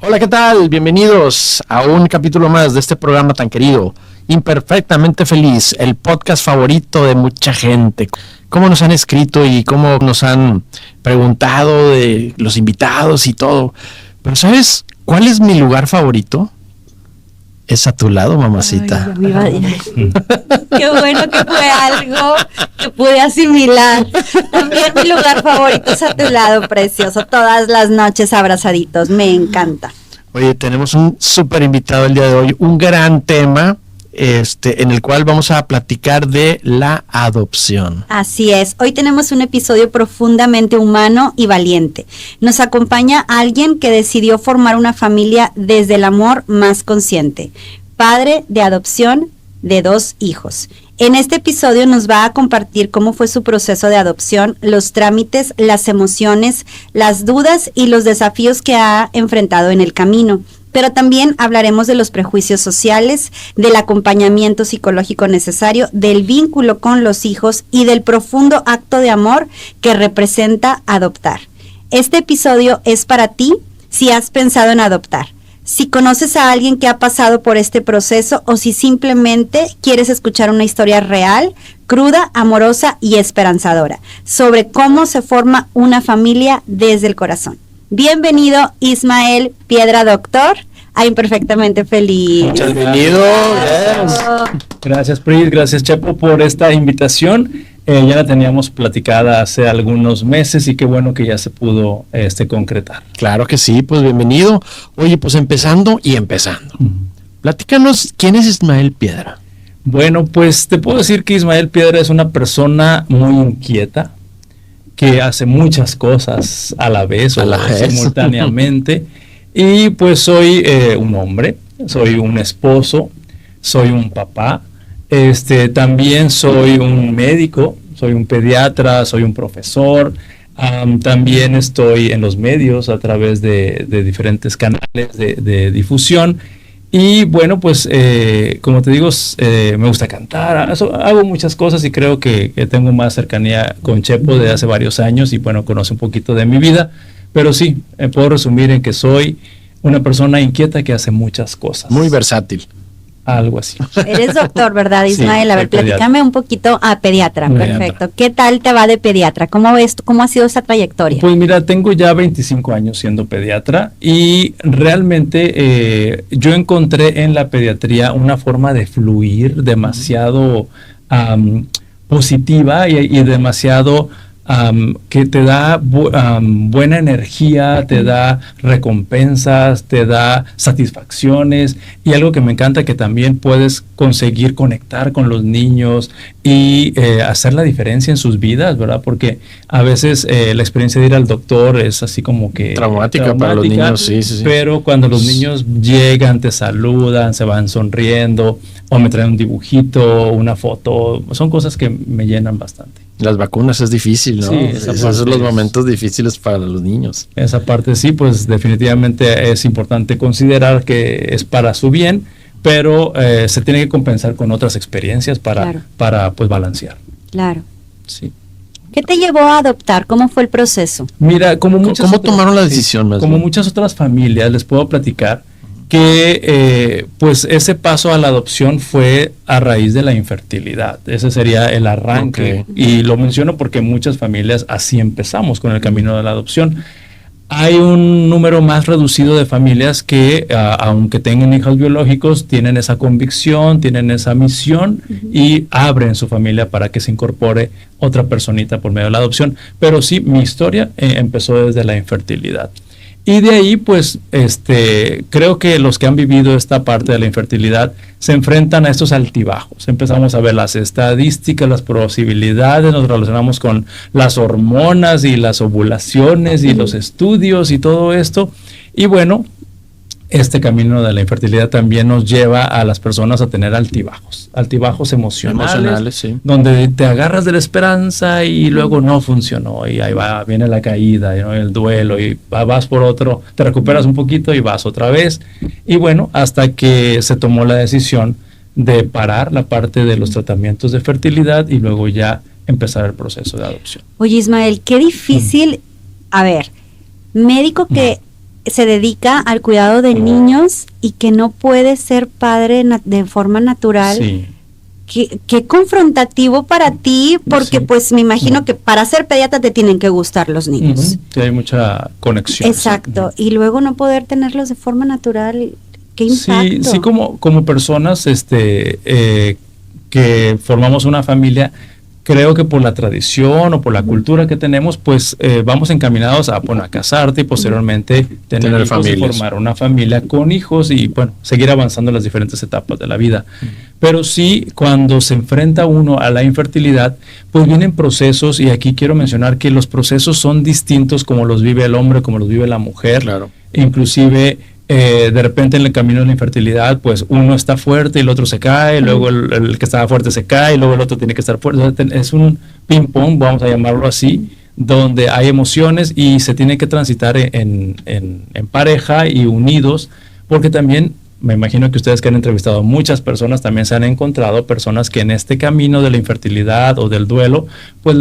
Hola, ¿qué tal? Bienvenidos a un capítulo más de este programa tan querido, Imperfectamente Feliz, el podcast favorito de mucha gente. Cómo nos han escrito y cómo nos han preguntado de los invitados y todo. Pero ¿sabes cuál es mi lugar favorito? Es a tu lado, mamacita. Ay, qué bueno que fue algo que pude asimilar. También mi lugar favorito es a tu lado, precioso. Todas las noches abrazaditos, me encanta. Oye, tenemos un súper invitado el día de hoy, un gran tema, en el cual vamos a platicar de la adopción. Así es, hoy tenemos un episodio profundamente humano y valiente. Nos acompaña alguien que decidió formar una familia desde el amor más consciente, padre de adopción de 2 hijos. En este episodio nos va a compartir cómo fue su proceso de adopción, los trámites, las emociones, las dudas y los desafíos que ha enfrentado en el camino. Pero también hablaremos de los prejuicios sociales, del acompañamiento psicológico necesario, del vínculo con los hijos y del profundo acto de amor que representa adoptar. Este episodio es para ti si has pensado en adoptar, si conoces a alguien que ha pasado por este proceso o si simplemente quieres escuchar una historia real, cruda, amorosa y esperanzadora sobre cómo se forma una familia desde el corazón. Bienvenido, Ismael Piedra Doctor, a Imperfectamente Feliz. Muchas bienvenido. Gracias, Pris, gracias, Chepo, por esta invitación. Ya la teníamos platicada hace algunos meses y qué bueno que ya se pudo concretar. Claro que sí, pues bienvenido. Oye, pues empezando. Platícanos, ¿quién es Ismael Piedra? Bueno, pues te puedo decir que Ismael Piedra es una persona muy inquieta, que hace muchas cosas a la vez o simultáneamente. Y pues soy un hombre, soy un esposo, soy un papá, también soy un médico, soy un pediatra, soy un profesor, también estoy en los medios a través de diferentes canales de difusión. Y bueno, pues como te digo, me gusta cantar, hago muchas cosas y creo que tengo más cercanía con Chepo de hace varios años y bueno, conoce un poquito de mi vida, pero sí, puedo resumir en que soy una persona inquieta que hace muchas cosas. Muy versátil. Algo así. Eres doctor, ¿verdad, Ismael? Sí, a ver, platícame un poquito a pediatra. Perfecto. ¿Qué tal te va de pediatra? ¿Cómo ves? ¿Cómo ha sido esa trayectoria? Pues mira, tengo ya 25 años siendo pediatra y realmente yo encontré en la pediatría una forma de fluir demasiado positiva y demasiado que te da buena energía, te da recompensas, te da satisfacciones y algo que me encanta que también puedes conseguir conectar con los niños y hacer la diferencia en sus vidas, ¿verdad? Porque a veces la experiencia de ir al doctor es así como que traumática para los niños, sí. Pero cuando los niños llegan, te saludan, se van sonriendo o me traen un dibujito, una foto, son cosas que me llenan bastante. Las vacunas es difícil, ¿no? Sí, esos son los momentos difíciles para los niños. Esa parte sí, pues definitivamente es importante considerar que es para su bien, pero se tiene que compensar con otras experiencias para pues balancear. Claro. Sí. ¿Qué te llevó a adoptar? ¿Cómo fue el proceso? Mira, ¿Cómo tomaron la decisión? Como muchas otras familias, les puedo platicar que pues ese paso a la adopción fue a raíz de la infertilidad. Ese sería el arranque. Okay. Y lo menciono porque muchas familias así empezamos con el camino de la adopción. Hay un número más reducido de familias que, aunque tengan hijos biológicos, tienen esa convicción, tienen esa misión y abren su familia para que se incorpore otra personita por medio de la adopción. Pero sí, mi historia empezó desde la infertilidad. Y de ahí, pues, creo que los que han vivido esta parte de la infertilidad se enfrentan a estos altibajos. Empezamos a ver las estadísticas, las posibilidades, nos relacionamos con las hormonas y las ovulaciones y los estudios y todo esto. Y bueno, este camino de la infertilidad también nos lleva a las personas a tener altibajos emocionales, sí, donde te agarras de la esperanza y luego no funcionó y ahí viene la caída, ¿no? El duelo y vas por otro, te recuperas un poquito y vas otra vez y bueno, hasta que se tomó la decisión de parar la parte de los tratamientos de fertilidad y luego ya empezar el proceso de adopción. Oye, Ismael, qué difícil, a ver, médico que se dedica al cuidado de niños y que no puede ser padre de forma natural. Sí. Qué confrontativo para ti, porque Sí. pues me imagino que para ser pediatra te tienen que gustar los niños. Sí, hay mucha conexión. Exacto, y luego no poder tenerlos de forma natural, qué impacto. Sí, sí, como personas que formamos una familia, creo que por la tradición o por la cultura que tenemos, pues vamos encaminados a casarte y posteriormente tener hijos familias. y formar una familia con hijos y bueno, seguir avanzando en las diferentes etapas de la vida. Pero sí, cuando se enfrenta uno a la infertilidad, pues vienen procesos, y aquí quiero mencionar que los procesos son distintos como los vive el hombre, como los vive la mujer. Claro. Inclusive de repente en el camino de la infertilidad, pues uno está fuerte y el otro se cae, luego el que estaba fuerte se cae, y luego el otro tiene que estar fuerte. Es un ping-pong, vamos a llamarlo así, donde hay emociones y se tiene que transitar en pareja y unidos, porque también me imagino que ustedes que han entrevistado a muchas personas también se han encontrado personas que en este camino de la infertilidad o del duelo, pues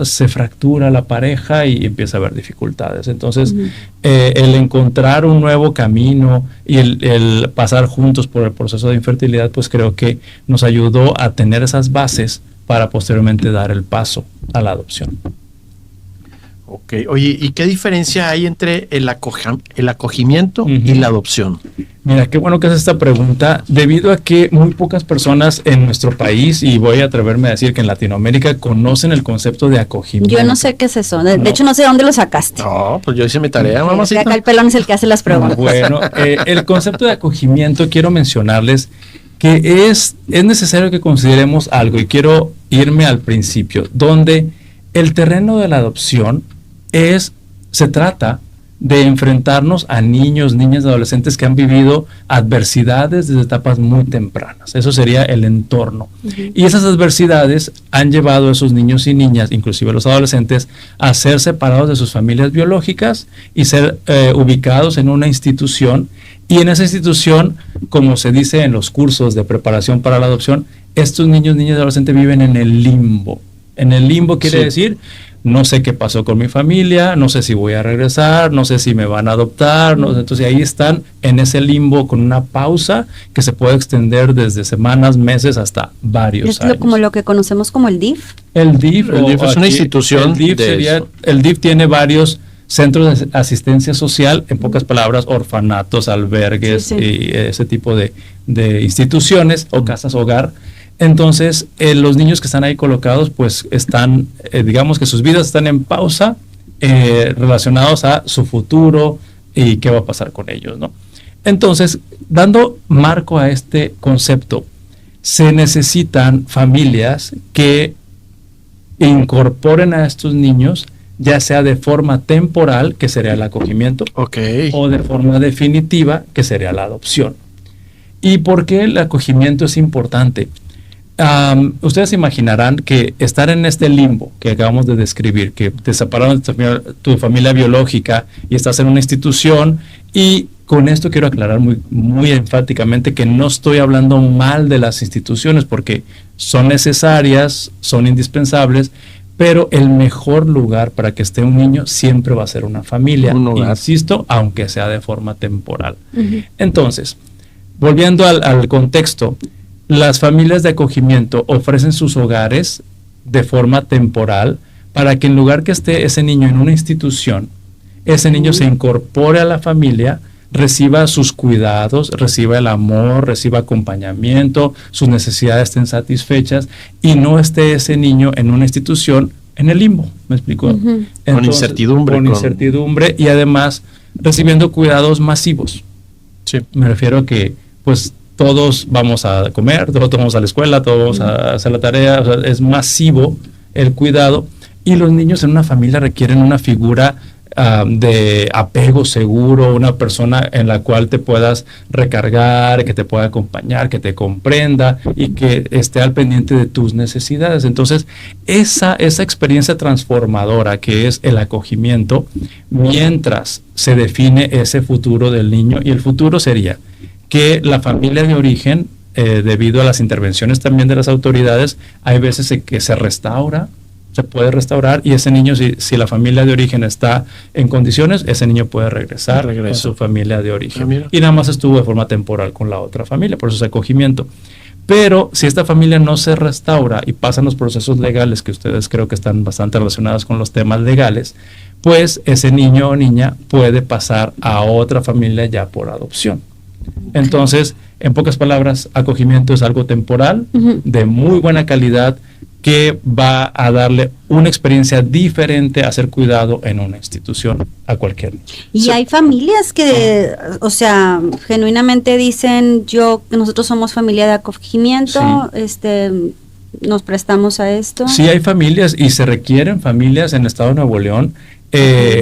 se fractura la pareja y empieza a haber dificultades. Entonces, el encontrar un nuevo camino y el pasar juntos por el proceso de infertilidad, pues creo que nos ayudó a tener esas bases para posteriormente dar el paso a la adopción. Ok, oye, ¿y qué diferencia hay entre el acogimiento y la adopción? Mira, qué bueno que haces esta pregunta, debido a que muy pocas personas en nuestro país, y voy a atreverme a decir que en Latinoamérica, conocen el concepto de acogimiento. Yo no sé qué es eso, de hecho no sé dónde lo sacaste. No, pues yo hice mi tarea, mamacita. Acá el pelón es el que hace las preguntas. Bueno, el concepto de acogimiento, quiero mencionarles que es necesario que consideremos algo, y quiero irme al principio, donde el terreno de la adopción se trata de enfrentarnos a niños, niñas, adolescentes que han vivido adversidades desde etapas muy tempranas. Eso sería el entorno. Y esas adversidades han llevado a esos niños y niñas, inclusive los adolescentes, a ser separados de sus familias biológicas y ser ubicados en una institución. Y en esa institución, como se dice en los cursos de preparación para la adopción, estos niños, niñas y adolescentes viven en el limbo. En el limbo quiere decir, no sé qué pasó con mi familia, no sé si voy a regresar, no sé si me van a adoptar, entonces ahí están en ese limbo con una pausa que se puede extender desde semanas, meses hasta varios años. Es como lo que conocemos como el DIF. El DIF es una institución. El DIF tiene varios centros de asistencia social, en pocas palabras, orfanatos, albergues y ese tipo de instituciones o casas hogar. Entonces, los niños que están ahí colocados, pues están, digamos que sus vidas están en pausa, relacionados a su futuro y qué va a pasar con ellos, ¿no? Entonces, dando marco a este concepto, se necesitan familias que incorporen a estos niños, ya sea de forma temporal, que sería el acogimiento, o de forma definitiva, que sería la adopción. ¿Y por qué el acogimiento es importante? Ustedes imaginarán que estar en este limbo que acabamos de describir, que te separaron de tu familia biológica y estás en una institución, y con esto quiero aclarar muy, muy enfáticamente que no estoy hablando mal de las instituciones, porque son necesarias, son indispensables, pero el mejor lugar para que esté un niño siempre va a ser una familia, insisto, aunque sea de forma temporal. Entonces, volviendo al contexto, las familias de acogimiento ofrecen sus hogares de forma temporal para que en lugar que esté ese niño en una institución, ese niño se incorpore a la familia, reciba sus cuidados, reciba el amor, reciba acompañamiento, sus necesidades estén satisfechas y no esté ese niño en una institución en el limbo. ¿Me explico? Entonces, con incertidumbre. Con incertidumbre y además recibiendo cuidados masivos. Sí. Me refiero a que, pues, todos vamos a comer, todos vamos a la escuela, todos vamos a hacer la tarea, o sea, es masivo el cuidado, y los niños en una familia requieren una figura de apego seguro, una persona en la cual te puedas recargar, que te pueda acompañar, que te comprenda y que esté al pendiente de tus necesidades. Entonces, esa experiencia transformadora que es el acogimiento, mientras se define ese futuro del niño, y el futuro sería que la familia de origen, debido a las intervenciones también de las autoridades, hay veces que se restaura se puede restaurar y ese niño, si la familia de origen está en condiciones, ese niño puede regresar con su familia de origen. Y nada más estuvo de forma temporal con la otra familia, por eso es acogimiento. Pero si esta familia no se restaura y pasan los procesos legales, que ustedes creo que están bastante relacionados con los temas legales, pues ese niño o niña puede pasar a otra familia ya por adopción. Entonces, en pocas palabras, acogimiento es algo temporal, de muy buena calidad, que va a darle una experiencia diferente a ser cuidado en una institución a cualquier niño. Y hay familias que, o sea, genuinamente dicen, nosotros somos familia de acogimiento, nos prestamos a esto. Sí, hay familias y se requieren familias en el estado de Nuevo León.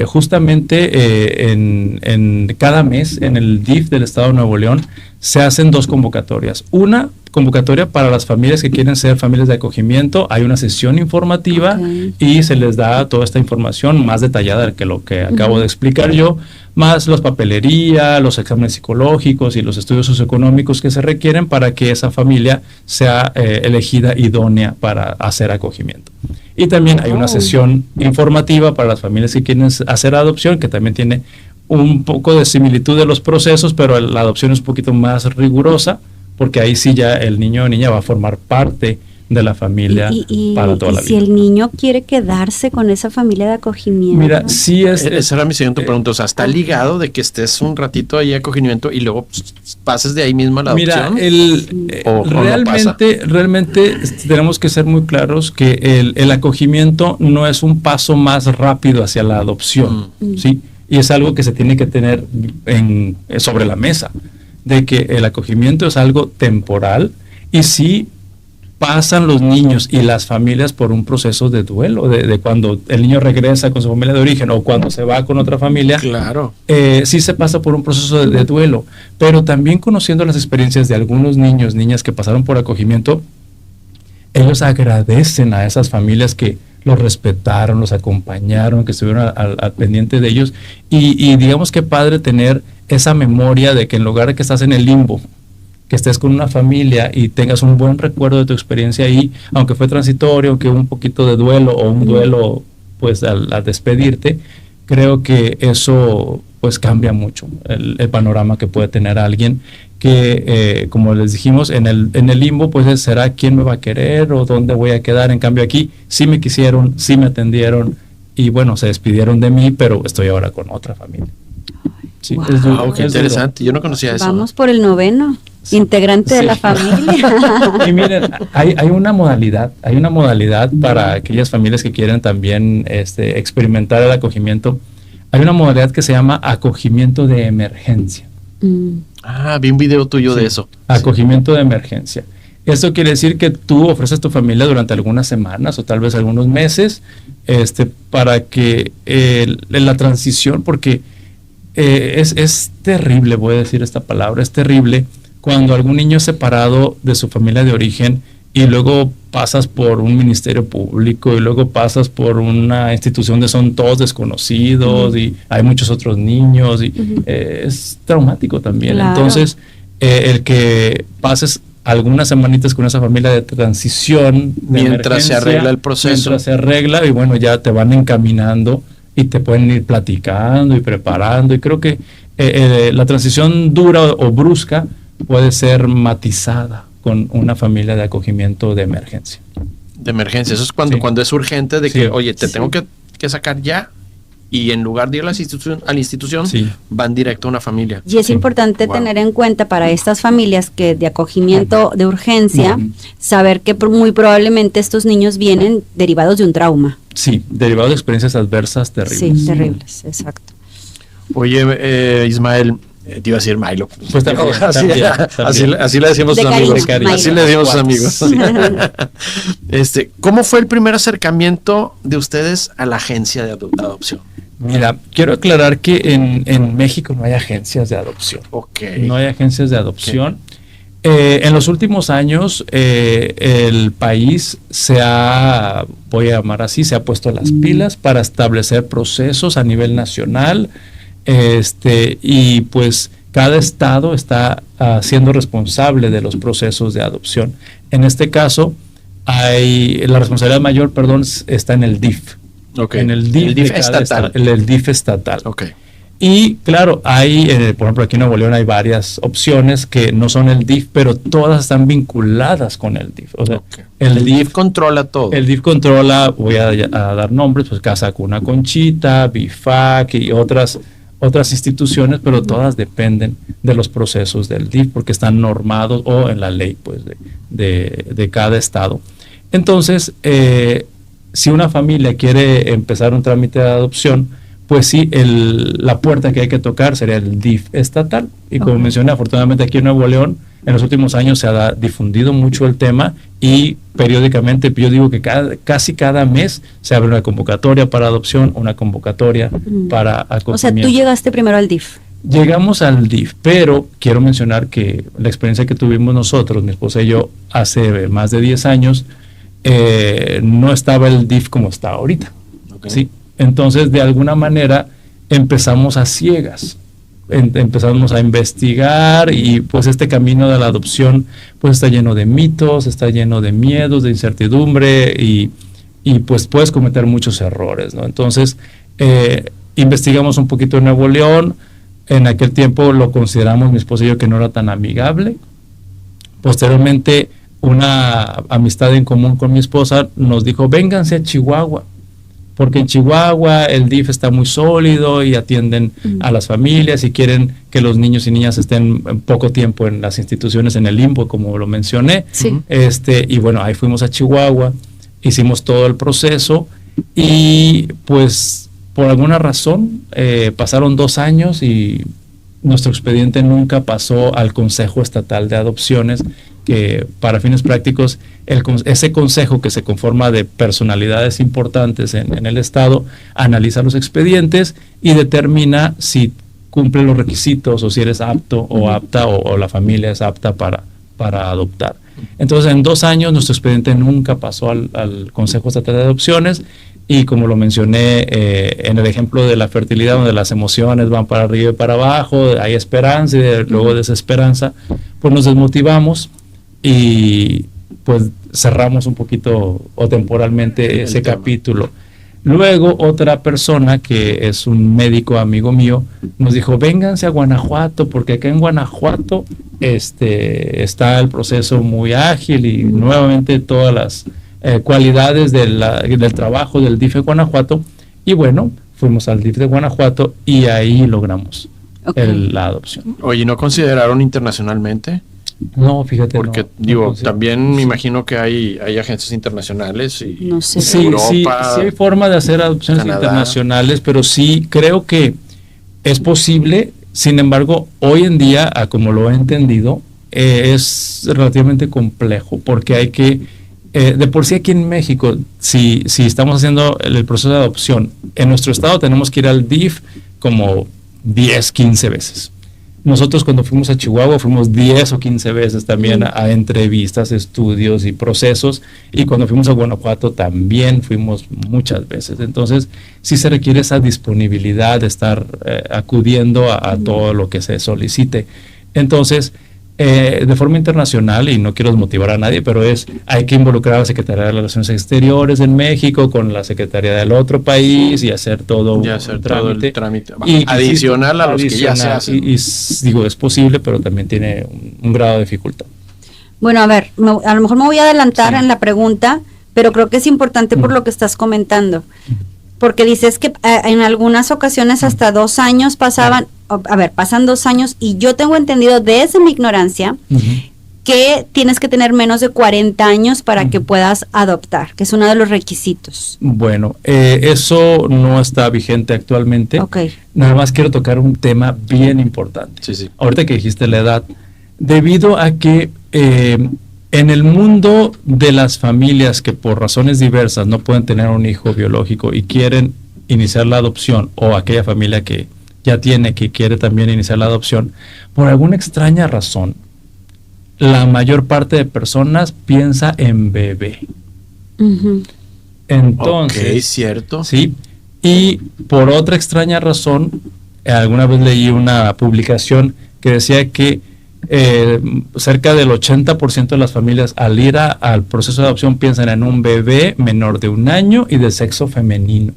Justamente en cada mes en el DIF del estado de Nuevo León se hacen 2 convocatorias. Una convocatoria para las familias que quieren ser familias de acogimiento, hay una sesión informativa y se les da toda esta información más detallada que lo que acabo de explicar yo, más las papelería, los exámenes psicológicos y los estudios socioeconómicos que se requieren para que esa familia sea elegida idónea para hacer acogimiento. Y también hay una sesión informativa para las familias que quieren hacer adopción, que también tiene un poco de similitud de los procesos, pero la adopción es un poquito más rigurosa, porque ahí sí ya el niño o niña va a formar parte de la familia para toda la vida. Si el niño quiere quedarse con esa familia de acogimiento. Mira, sí esa era mi siguiente pregunta. O sea, ¿está ligado de que estés un ratito ahí de acogimiento y luego pases de ahí mismo a la adopción? Mira, realmente tenemos que ser muy claros que el acogimiento no es un paso más rápido hacia la adopción, ¿sí? Y es algo que se tiene que tener sobre la mesa, de que el acogimiento es algo temporal y sí pasan los niños y las familias por un proceso de duelo, de cuando el niño regresa con su familia de origen o cuando se va con otra familia. Claro. Sí se pasa por un proceso de duelo, pero también conociendo las experiencias de algunos niños, niñas que pasaron por acogimiento, ellos agradecen a esas familias que los respetaron, los acompañaron, que estuvieron al pendiente de ellos y digamos que padre tener esa memoria de que en lugar de que estás en el limbo, que estés con una familia y tengas un buen recuerdo de tu experiencia ahí, aunque fue transitorio, aunque hubo un poquito de duelo o un duelo pues al despedirte, creo que eso pues cambia mucho el panorama que puede tener alguien que como les dijimos en el limbo pues será quién me va a querer o dónde voy a quedar. En cambio aquí sí me quisieron, sí me atendieron y bueno, se despidieron de mí, pero estoy ahora con otra familia. Sí, wow, qué interesante. Yo no conocía eso. Vamos por el 9º. Integrante de la familia. Y miren, hay una modalidad para aquellas familias que quieren también experimentar el acogimiento. Hay una modalidad que se llama acogimiento de emergencia. Vi un video tuyo de eso. Acogimiento de emergencia. Esto quiere decir que tú ofreces a tu familia durante algunas semanas o tal vez algunos meses, para que la transición, porque es terrible, voy a decir esta palabra, es terrible cuando algún niño es separado de su familia de origen y luego pasas por un ministerio público y luego pasas por una institución donde son todos desconocidos y hay muchos otros niños y es traumático también. Claro. Entonces, el que pases algunas semanitas con esa familia de transición mientras se arregla el proceso. Mientras se arregla y bueno, ya te van encaminando y te pueden ir platicando y preparando y creo que la transición dura o brusca puede ser matizada con una familia de acogimiento de emergencia. De emergencia, eso es cuando es urgente de que, oye, te tengo que sacar ya y en lugar de ir a la institución van directo a una familia. Y es importante tener en cuenta para estas familias que de acogimiento de urgencia, saber que muy probablemente estos niños vienen derivados de un trauma. Sí, derivados de experiencias adversas terribles. Sí, terribles, exacto. Oye, Ismael, te iba a decir Milo. Pues también, así le decimos a sus amigos. Así le decimos a sus amigos. ¿Cómo fue el primer acercamiento de ustedes a la agencia de adopción? Mira, quiero aclarar que en México no hay agencias de adopción. No hay agencias de adopción. En los últimos años el país voy a llamar así, se ha puesto las pilas para establecer procesos a nivel nacional. Y pues cada estado está siendo responsable de los procesos de adopción. En este caso, la responsabilidad mayor, está en el DIF. Okay. En el DIF estatal. El DIF estatal. Okay. Y claro, hay, por ejemplo, aquí en Nuevo León hay varias opciones que no son el DIF, pero todas están vinculadas con el DIF. O sea, el DIF controla todo. El DIF controla, voy a dar nombres, pues Casa Cuna Conchita, BIFAC y otras instituciones, pero todas dependen de los procesos del DIF porque están normados o en la ley pues de cada estado. Entonces, si una familia quiere empezar un trámite de adopción, pues sí, la puerta que hay que tocar sería el DIF estatal. Y como mencioné, afortunadamente aquí en Nuevo León, en los últimos años se ha difundido mucho el tema y periódicamente, yo digo que casi cada mes se abre una convocatoria para adopción, una convocatoria para acogimiento. O sea, tú llegaste primero al DIF. Llegamos al DIF, pero quiero mencionar que la experiencia que tuvimos nosotros, mi esposa y yo, hace más de 10 años, no estaba el DIF como está ahorita. Okay. ¿Sí? Entonces, de alguna manera, empezamos a ciegas, empezamos a investigar y pues este camino de la adopción pues está lleno de mitos, está lleno de miedos, de incertidumbre y pues puedes cometer muchos errores, ¿no? Entonces, investigamos un poquito en Nuevo León, en aquel tiempo lo consideramos, mi esposa y yo, que no era tan amigable. Posteriormente, una amistad en común con mi esposa nos dijo, vénganse a Chihuahua, porque en Chihuahua el DIF está muy sólido y atienden a las familias y quieren que los niños y niñas estén poco tiempo en las instituciones, en el limbo, como lo mencioné. Sí. Y bueno, ahí fuimos a Chihuahua, hicimos todo el proceso y pues por alguna razón pasaron 2 años y nuestro expediente nunca pasó al Consejo Estatal de Adopciones, que para fines prácticos ese consejo que se conforma de personalidades importantes en el estado analiza los expedientes y determina si cumple los requisitos o si eres apto o apta o la familia es apta para adoptar. Entonces en 2 años nuestro expediente nunca pasó al Consejo Estatal de Adopciones y como lo mencioné en el ejemplo de la fertilidad, donde las emociones van para arriba y para abajo, hay esperanza y luego desesperanza, pues nos desmotivamos y pues cerramos un poquito o temporalmente ese capítulo. Luego otra persona que es un médico amigo mío nos dijo, vénganse a Guanajuato porque acá en Guanajuato está el proceso muy ágil y nuevamente todas las cualidades del trabajo del DIF de Guanajuato. Y bueno, fuimos al DIF de Guanajuato y ahí logramos la adopción. Oye, ¿no consideraron internacionalmente? No, fíjate. Porque también me imagino que hay agencias internacionales y no sé. Sí, Europa, sí hay forma de hacer adopciones internacionales, pero sí creo que es posible. Sin embargo, hoy en día, como lo he entendido, es relativamente complejo porque hay que, de por sí aquí en México, si estamos haciendo el proceso de adopción, en nuestro estado tenemos que ir al DIF como 10, 15 veces. Nosotros cuando fuimos a Chihuahua fuimos 10 o 15 veces también a entrevistas, estudios y procesos, y cuando fuimos a Guanajuato también fuimos muchas veces. Entonces sí se requiere esa disponibilidad de estar acudiendo a todo lo que se solicite. Entonces de forma internacional, y no quiero desmotivar a nadie, pero hay que involucrar a la Secretaría de Relaciones Exteriores en México con la Secretaría del otro país y hacer todo el trámite. Y adicional a los que ya se hacen. Y digo, es posible, pero también tiene un grado de dificultad. Bueno, a ver, a lo mejor me voy a adelantar en la pregunta, pero creo que es importante por lo que estás comentando. Porque dices que en algunas ocasiones hasta 2 años pasaban, pasan 2 años y yo tengo entendido desde mi ignorancia que tienes que tener menos de 40 años para que puedas adoptar, que es uno de los requisitos. Bueno, eso no está vigente actualmente. Nada más quiero tocar un tema bien importante. Sí. Ahorita que dijiste la edad, debido a que en el mundo de las familias que por razones diversas no pueden tener un hijo biológico y quieren iniciar la adopción, o aquella familia que ya tiene, que quiere también iniciar la adopción, por alguna extraña razón, la mayor parte de personas piensa en bebé. Entonces, cierto. Sí, y por otra extraña razón, alguna vez leí una publicación que decía que cerca del 80% de las familias al ir al proceso de adopción piensan en un bebé menor de 1 año y de sexo femenino.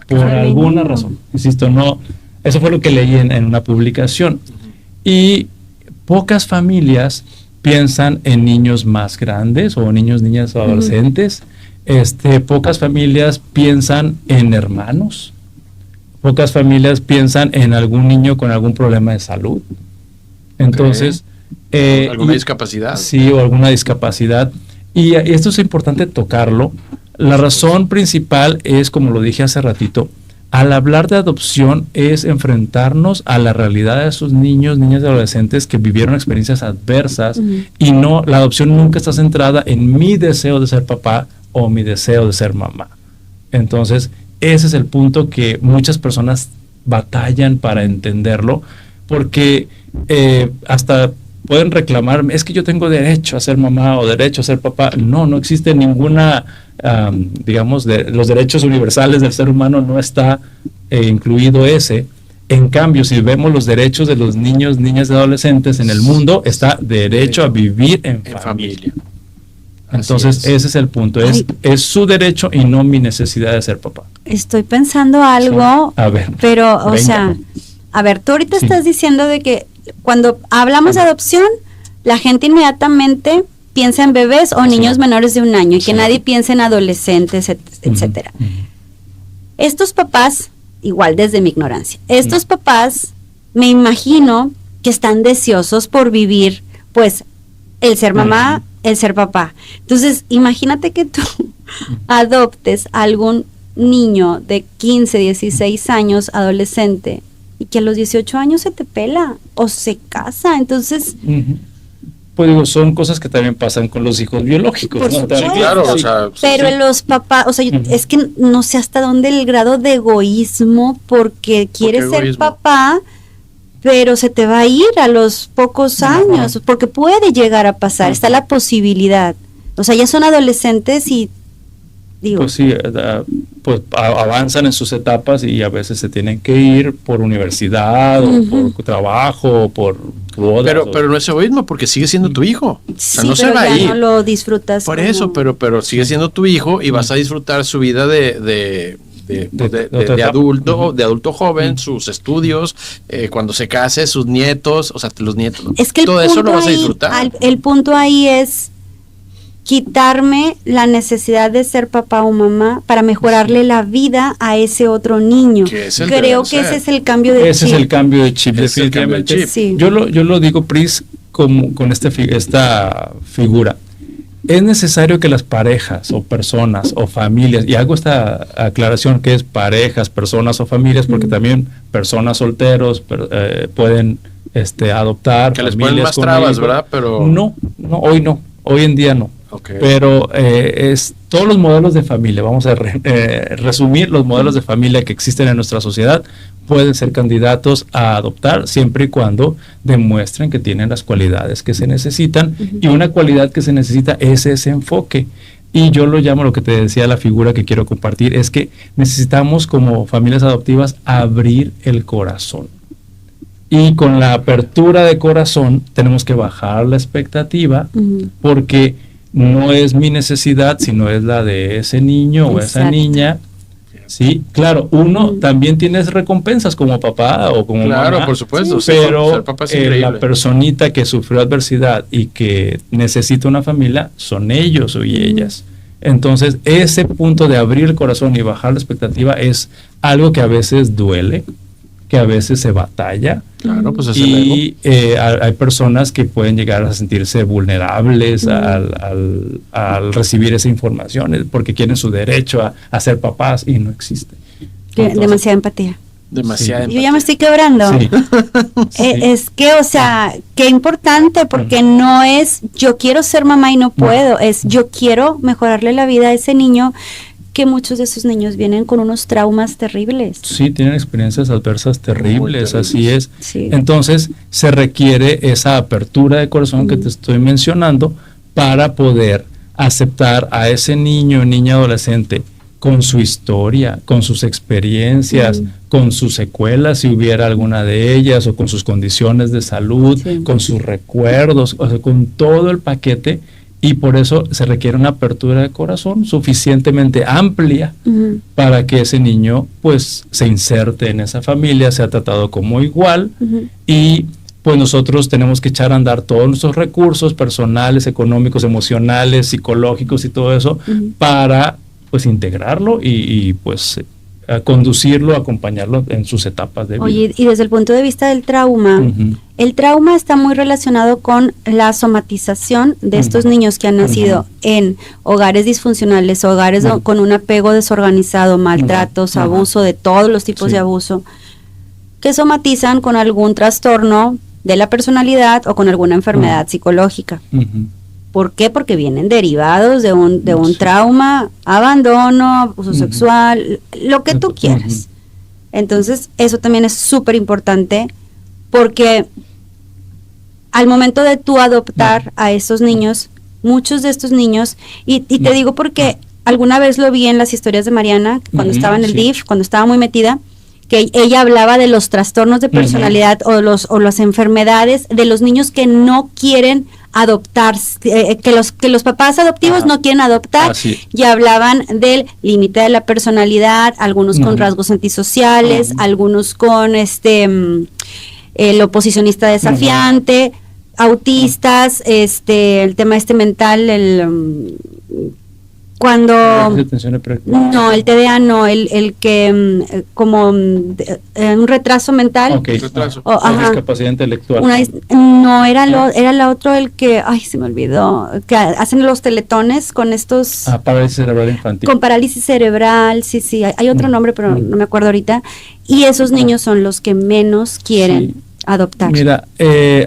Por alguna razón. Insisto, no, eso fue lo que leí en una publicación. Y pocas familias piensan en niños más grandes o niños, niñas o adolescentes. Pocas familias piensan en hermanos. Pocas familias piensan en algún niño con algún problema de salud. Entonces, ¿alguna discapacidad? Sí, o alguna discapacidad. Y esto es importante tocarlo. La razón principal es, como lo dije hace ratito, al hablar de adopción es enfrentarnos a la realidad de esos niños, niñas y adolescentes que vivieron experiencias adversas y no, la adopción nunca está centrada en mi deseo de ser papá o mi deseo de ser mamá. Entonces, ese es el punto que muchas personas batallan para entenderlo, porque hasta pueden reclamar, es que yo tengo derecho a ser mamá o derecho a ser papá. No existe ninguna, digamos, los derechos universales del ser humano no está incluido ese. En cambio, si vemos los derechos de los niños, niñas y adolescentes en el mundo, está derecho a vivir en familia. Entonces, ese es el punto, es su derecho y no mi necesidad de ser papá. Estoy pensando algo, a ver, pero, o sea, a ver, tú ahorita estás diciendo de que cuando hablamos de adopción, la gente inmediatamente piensa en bebés o niños menores de 1 año y que nadie piensa en adolescentes, etcétera. Estos papás, igual desde mi ignorancia, estos papás me imagino que están deseosos por vivir, pues, el ser mamá, el ser papá. Entonces, imagínate que tú adoptes a algún niño de 15, 16 años, adolescente, y que a los 18 años se te pela o se casa. Entonces, pues digo, son cosas que también pasan con los hijos biológicos, por ¿no? supuesto, claro, o sea, pero los papás, o sea, es que no sé hasta dónde el grado de egoísmo, porque quieres ser papá, pero se te va a ir a los pocos años, porque puede llegar a pasar, está la posibilidad. O sea, ya son adolescentes y digo, pues sí, pues avanzan en sus etapas y a veces se tienen que ir por universidad o por trabajo o por bodas. Pero no es egoísmo, porque sigue siendo tu hijo. O sea, sí, no pero se va a ir. No lo disfrutas. Por eso, pero sigue siendo tu hijo y vas a disfrutar su vida de adulto joven, sus estudios, cuando se case, sus nietos, o sea, los nietos. Es que todo eso lo vas a disfrutar. El punto ahí es quitarme la necesidad de ser papá o mamá para mejorarle la vida a ese otro niño. Creo que ese es el cambio de chip. Ese es el cambio de chip, definitivamente. Sí. Yo lo digo, Pris, con esta figura. Es necesario que las parejas o personas o familias, y hago esta aclaración que es parejas, personas o familias, porque también personas solteros pueden adoptar. Que les ponen más trabas, ¿verdad? Pero no, hoy en día no. Okay. Pero todos los modelos de familia, vamos a resumir los modelos de familia que existen en nuestra sociedad, pueden ser candidatos a adoptar siempre y cuando demuestren que tienen las cualidades que se necesitan, y una cualidad que se necesita es ese enfoque. Y yo lo llamo, lo que te decía, la figura que quiero compartir, es que necesitamos como familias adoptivas abrir el corazón. Y con la apertura de corazón tenemos que bajar la expectativa, porque no es mi necesidad, sino es la de ese niño o esa niña. Sí, claro, uno también tiene recompensas como papá o como mamá. Claro, por supuesto. Sí, pero la personita que sufrió adversidad y que necesita una familia son ellos y ellas. Entonces, ese punto de abrir el corazón y bajar la expectativa es algo que a veces duele, que a veces se batalla. Claro, pues es y hay personas que pueden llegar a sentirse vulnerables al recibir esa información, porque quieren su derecho a ser papás y no existe. Entonces, demasiada empatía. Yo ya me estoy quebrando. Sí. Es que, o sea, qué importante, porque no es yo quiero ser mamá y no puedo, es yo quiero mejorarle la vida a ese niño, que muchos de esos niños vienen con unos traumas terribles. Sí, tienen experiencias adversas terribles, así es. Sí. Entonces, se requiere esa apertura de corazón que te estoy mencionando para poder aceptar a ese niño o niña adolescente con su historia, con sus experiencias, con sus secuelas, si hubiera alguna de ellas, o con sus condiciones de salud, con sus recuerdos, o sea, con todo el paquete, y por eso se requiere una apertura de corazón suficientemente amplia para que ese niño pues se inserte en esa familia, sea tratado como igual, y pues nosotros tenemos que echar a andar todos nuestros recursos personales, económicos, emocionales, psicológicos y todo eso para pues integrarlo y pues a conducirlo, acompañarlo en sus etapas de vida. Oye, y desde el punto de vista del trauma, el trauma está muy relacionado con la somatización de estos niños que han nacido en hogares disfuncionales, hogares con un apego desorganizado, maltratos, abuso, de todos los tipos de abuso, que somatizan con algún trastorno de la personalidad o con alguna enfermedad psicológica. ¿Por qué? Porque vienen derivados de un trauma, abandono, abuso sexual, lo que tú quieras. Entonces, eso también es súper importante, porque al momento de tú adoptar a esos niños, muchos de estos niños, y te digo porque alguna vez lo vi en las historias de Mariana, cuando estaba en el DIF, cuando estaba muy metida, que ella hablaba de los trastornos de personalidad o las enfermedades de los niños que no quieren adoptar, que los papás adoptivos no quieren adoptar, y hablaban del límite de la personalidad, algunos con rasgos antisociales, algunos con el oposicionista desafiante, autistas, el tema mental, cuando no, el TDA no, el que como un retraso mental, discapacidad intelectual, no era la otro, el que se me olvidó, que hacen los teletones con estos parálisis cerebral infantil, con parálisis cerebral, sí, hay otro nombre pero no me acuerdo ahorita, y esos niños son los que menos quieren adoptar. Mira,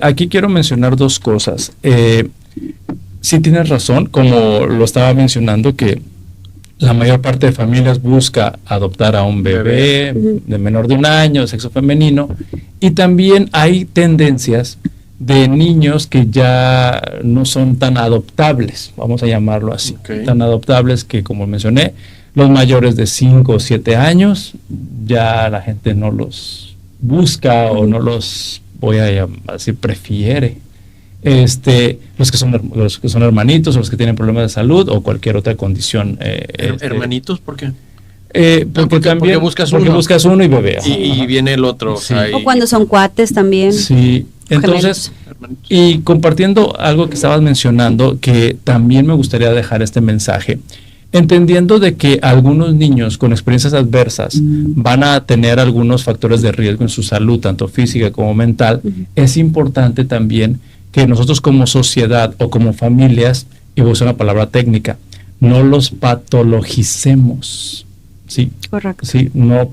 aquí quiero mencionar dos cosas. Sí tienes razón, como lo estaba mencionando, que la mayor parte de familias busca adoptar a un bebé de menor de 1 año, de sexo femenino, y también hay tendencias de niños que ya no son tan adoptables, vamos a llamarlo así, tan adoptables que, como mencioné, los mayores de 5 o 7 años, ya la gente no los busca o no los, voy a llamar así, prefiere. Los que son hermanitos, o los que tienen problemas de salud o cualquier otra condición. ¿Hermanitos? ¿Por qué? Porque buscas uno y bebé. Y viene el otro. O sea, o cuando son cuates también. Sí, entonces, y compartiendo algo que estabas mencionando, que también me gustaría dejar este mensaje, entendiendo de que algunos niños con experiencias adversas van a tener algunos factores de riesgo en su salud, tanto física como mental, es importante también que nosotros como sociedad o como familias, y voy a usar una palabra técnica, no los patologicemos. Sí, correcto. Sí, no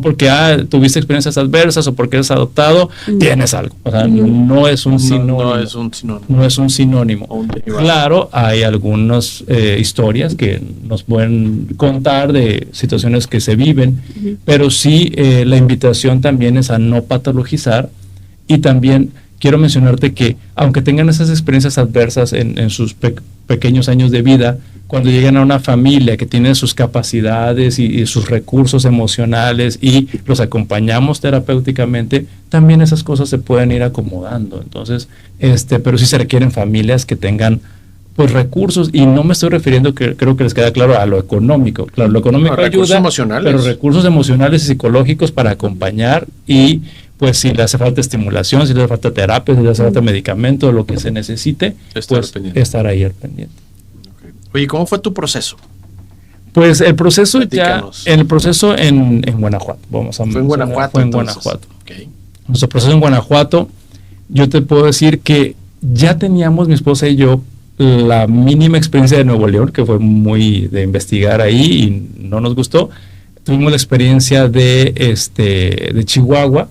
porque tuviste experiencias adversas o porque eres adoptado, tienes algo. O sea, no es un sinónimo. No es un sinónimo. Claro, hay algunas historias que nos pueden contar de situaciones que se viven, pero sí la invitación también es a no patologizar, y también quiero mencionarte que aunque tengan esas experiencias adversas en sus pequeños años de vida, cuando lleguen a una familia que tiene sus capacidades y sus recursos emocionales y los acompañamos terapéuticamente, también esas cosas se pueden ir acomodando. Entonces, pero sí se requieren familias que tengan pues recursos, y no me estoy refiriendo, que creo que les queda claro, a lo económico. Claro, lo económico ayuda, pero recursos emocionales y psicológicos para acompañar, y pues si le hace falta estimulación, si le hace falta terapia, si le hace falta medicamento, lo que se necesite, estar ahí al pendiente. Oye, ¿cómo fue tu proceso? Pues el proceso en Guanajuato. Fue en Guanajuato. Fue en Guanajuato. Nuestro proceso en Guanajuato, yo te puedo decir que ya teníamos, mi esposa y yo, la mínima experiencia de Nuevo León, que fue muy de investigar ahí y no nos gustó. Tuvimos la experiencia de Chihuahua,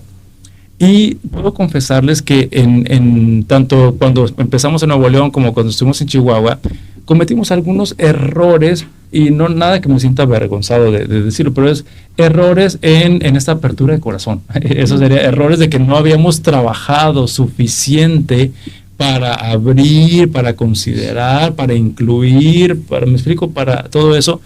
y puedo confesarles que en tanto cuando empezamos en Nuevo León como cuando estuvimos en Chihuahua, cometimos algunos errores, y no nada que me sienta avergonzado de decirlo, pero es errores en esta apertura de corazón. Eso sería errores de que no habíamos trabajado suficiente para abrir, para considerar, para incluir, para todo eso.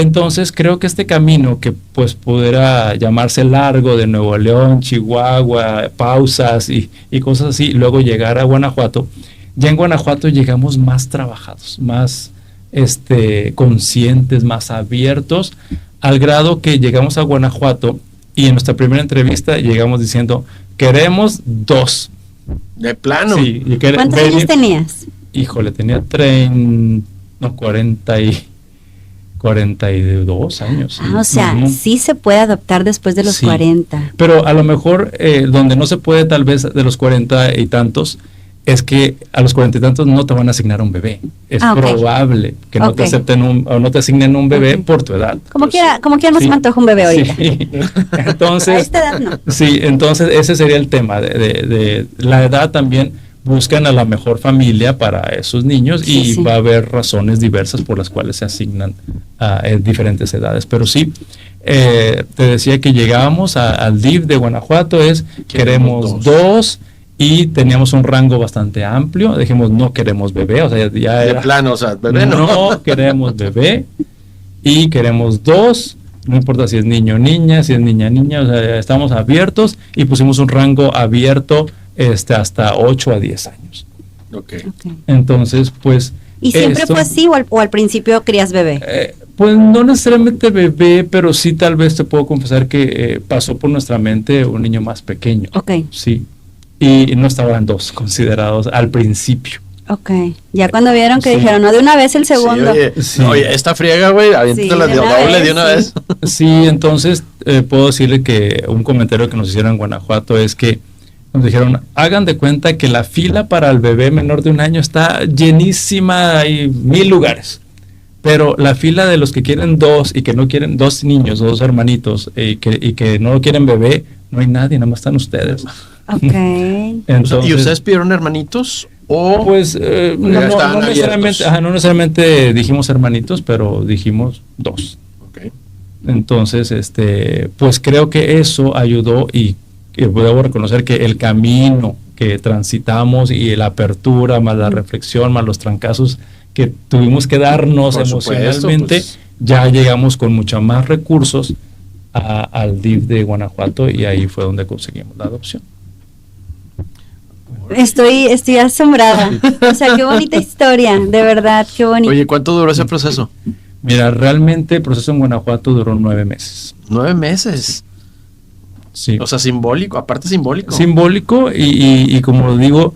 Entonces creo que este camino, que pues pudiera llamarse largo, de Nuevo León, Chihuahua, pausas y cosas así, luego llegar a Guanajuato, ya en Guanajuato llegamos más trabajados, más conscientes, más abiertos, al grado que llegamos a Guanajuato y en nuestra primera entrevista llegamos diciendo, queremos 2. De plano. Sí, ¿Cuántos años tenías? Híjole, tenía 42 años. O sea, sí se puede adoptar después de los 40. Pero a lo mejor donde no se puede tal vez de los 40 y tantos, es que a los 40 y tantos no te van a asignar un bebé. Es probable que no te acepten o no te asignen un bebé por tu edad. Como quiera no se me antoja un bebé ahorita. Sí. Entonces, a esta edad no. Sí, entonces ese sería el tema de la edad también. Buscan a la mejor familia para esos niños y va a haber razones diversas por las cuales se asignan a diferentes edades. Pero sí, te decía que llegábamos al DIF de Guanajuato, queremos 2 y teníamos un rango bastante amplio. Dijimos, no queremos bebé, o sea, ya era... De plano, o sea, bebé no queremos bebé y queremos 2. No importa si es niño o niña, si es niña, o sea, estamos abiertos y pusimos un rango abierto hasta 8 a 10 años. Okay. Entonces, pues... ¿Y siempre fue así o al principio querías bebé? Pues no necesariamente bebé, pero sí tal vez te puedo confesar que pasó por nuestra mente un niño más pequeño. Sí. Y no estaban 2 considerados al principio. Ya cuando vieron que dijeron, no, de una vez el segundo. Oye, esta friega, güey, aviéntate la doble de una vez. Sí, entonces puedo decirle que un comentario que nos hicieron en Guanajuato es que nos dijeron, hagan de cuenta que la fila para el bebé menor de 1 año está llenísima, hay 1000 lugares, pero la fila de los que quieren 2 y que no quieren 2 niños, 2 hermanitos y que no quieren bebé, no hay nadie, nada más están ustedes. Entonces, ¿y ustedes pidieron hermanitos? O pues no necesariamente dijimos hermanitos, pero dijimos 2. Entonces, pues creo que eso ayudó y debo reconocer que el camino que transitamos y la apertura, más la reflexión, más los trancazos que tuvimos que darnos emocionalmente, ya llegamos con mucho más recursos al DIF de Guanajuato y ahí fue donde conseguimos la adopción. Estoy asombrada. O sea, qué bonita historia, de verdad, qué bonito. Oye, ¿cuánto duró ese proceso? Mira, realmente el proceso en Guanajuato duró 9 meses. 9 meses. Sí. O sea, simbólico, aparte simbólico. Simbólico y como digo,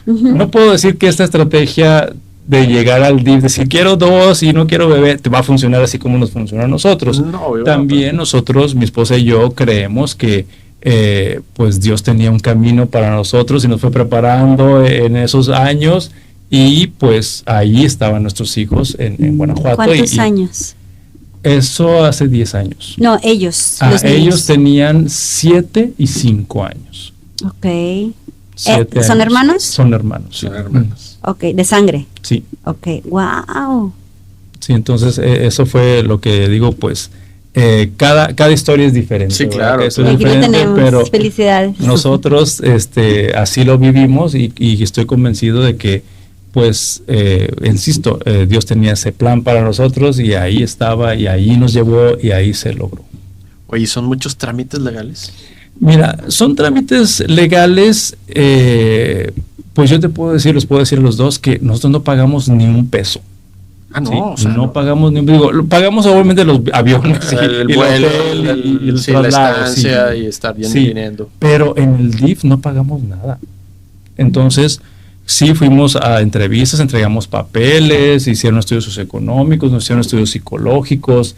no puedo decir que esta estrategia de llegar al DIF, decir quiero 2 y no quiero bebé, te va a funcionar así como nos funciona a nosotros. También nosotros, mi esposa y yo, creemos que pues Dios tenía un camino para nosotros y nos fue preparando en esos años y pues ahí estaban nuestros hijos en Guanajuato. ¿Cuántos años? Eso hace 10 años. No, ellos. Ellos tenían 7 y 5 años. ¿Son hermanos? Son hermanos. Son hermanos. ¿De sangre? Sí. Wow. Sí, entonces eso fue lo que digo, pues cada historia es diferente. Sí, claro. Eso es diferente, tenemos. Pero felicidades. Nosotros así lo vivimos y estoy convencido de que pues, insisto, Dios tenía ese plan para nosotros y ahí estaba y ahí nos llevó y ahí se logró. Oye, ¿son muchos trámites legales? Mira, son trámites legales, pues yo les puedo decir a los dos que nosotros no pagamos ni un peso. No, ¿sí? O sea, no pagamos ni un peso. Pagamos obviamente los aviones, el vuelo, el la estancia y estar bien viniendo. Pero en el DIF no pagamos nada. Entonces, sí fuimos a entrevistas, entregamos papeles, hicieron estudios socioeconómicos, nos hicieron estudios psicológicos,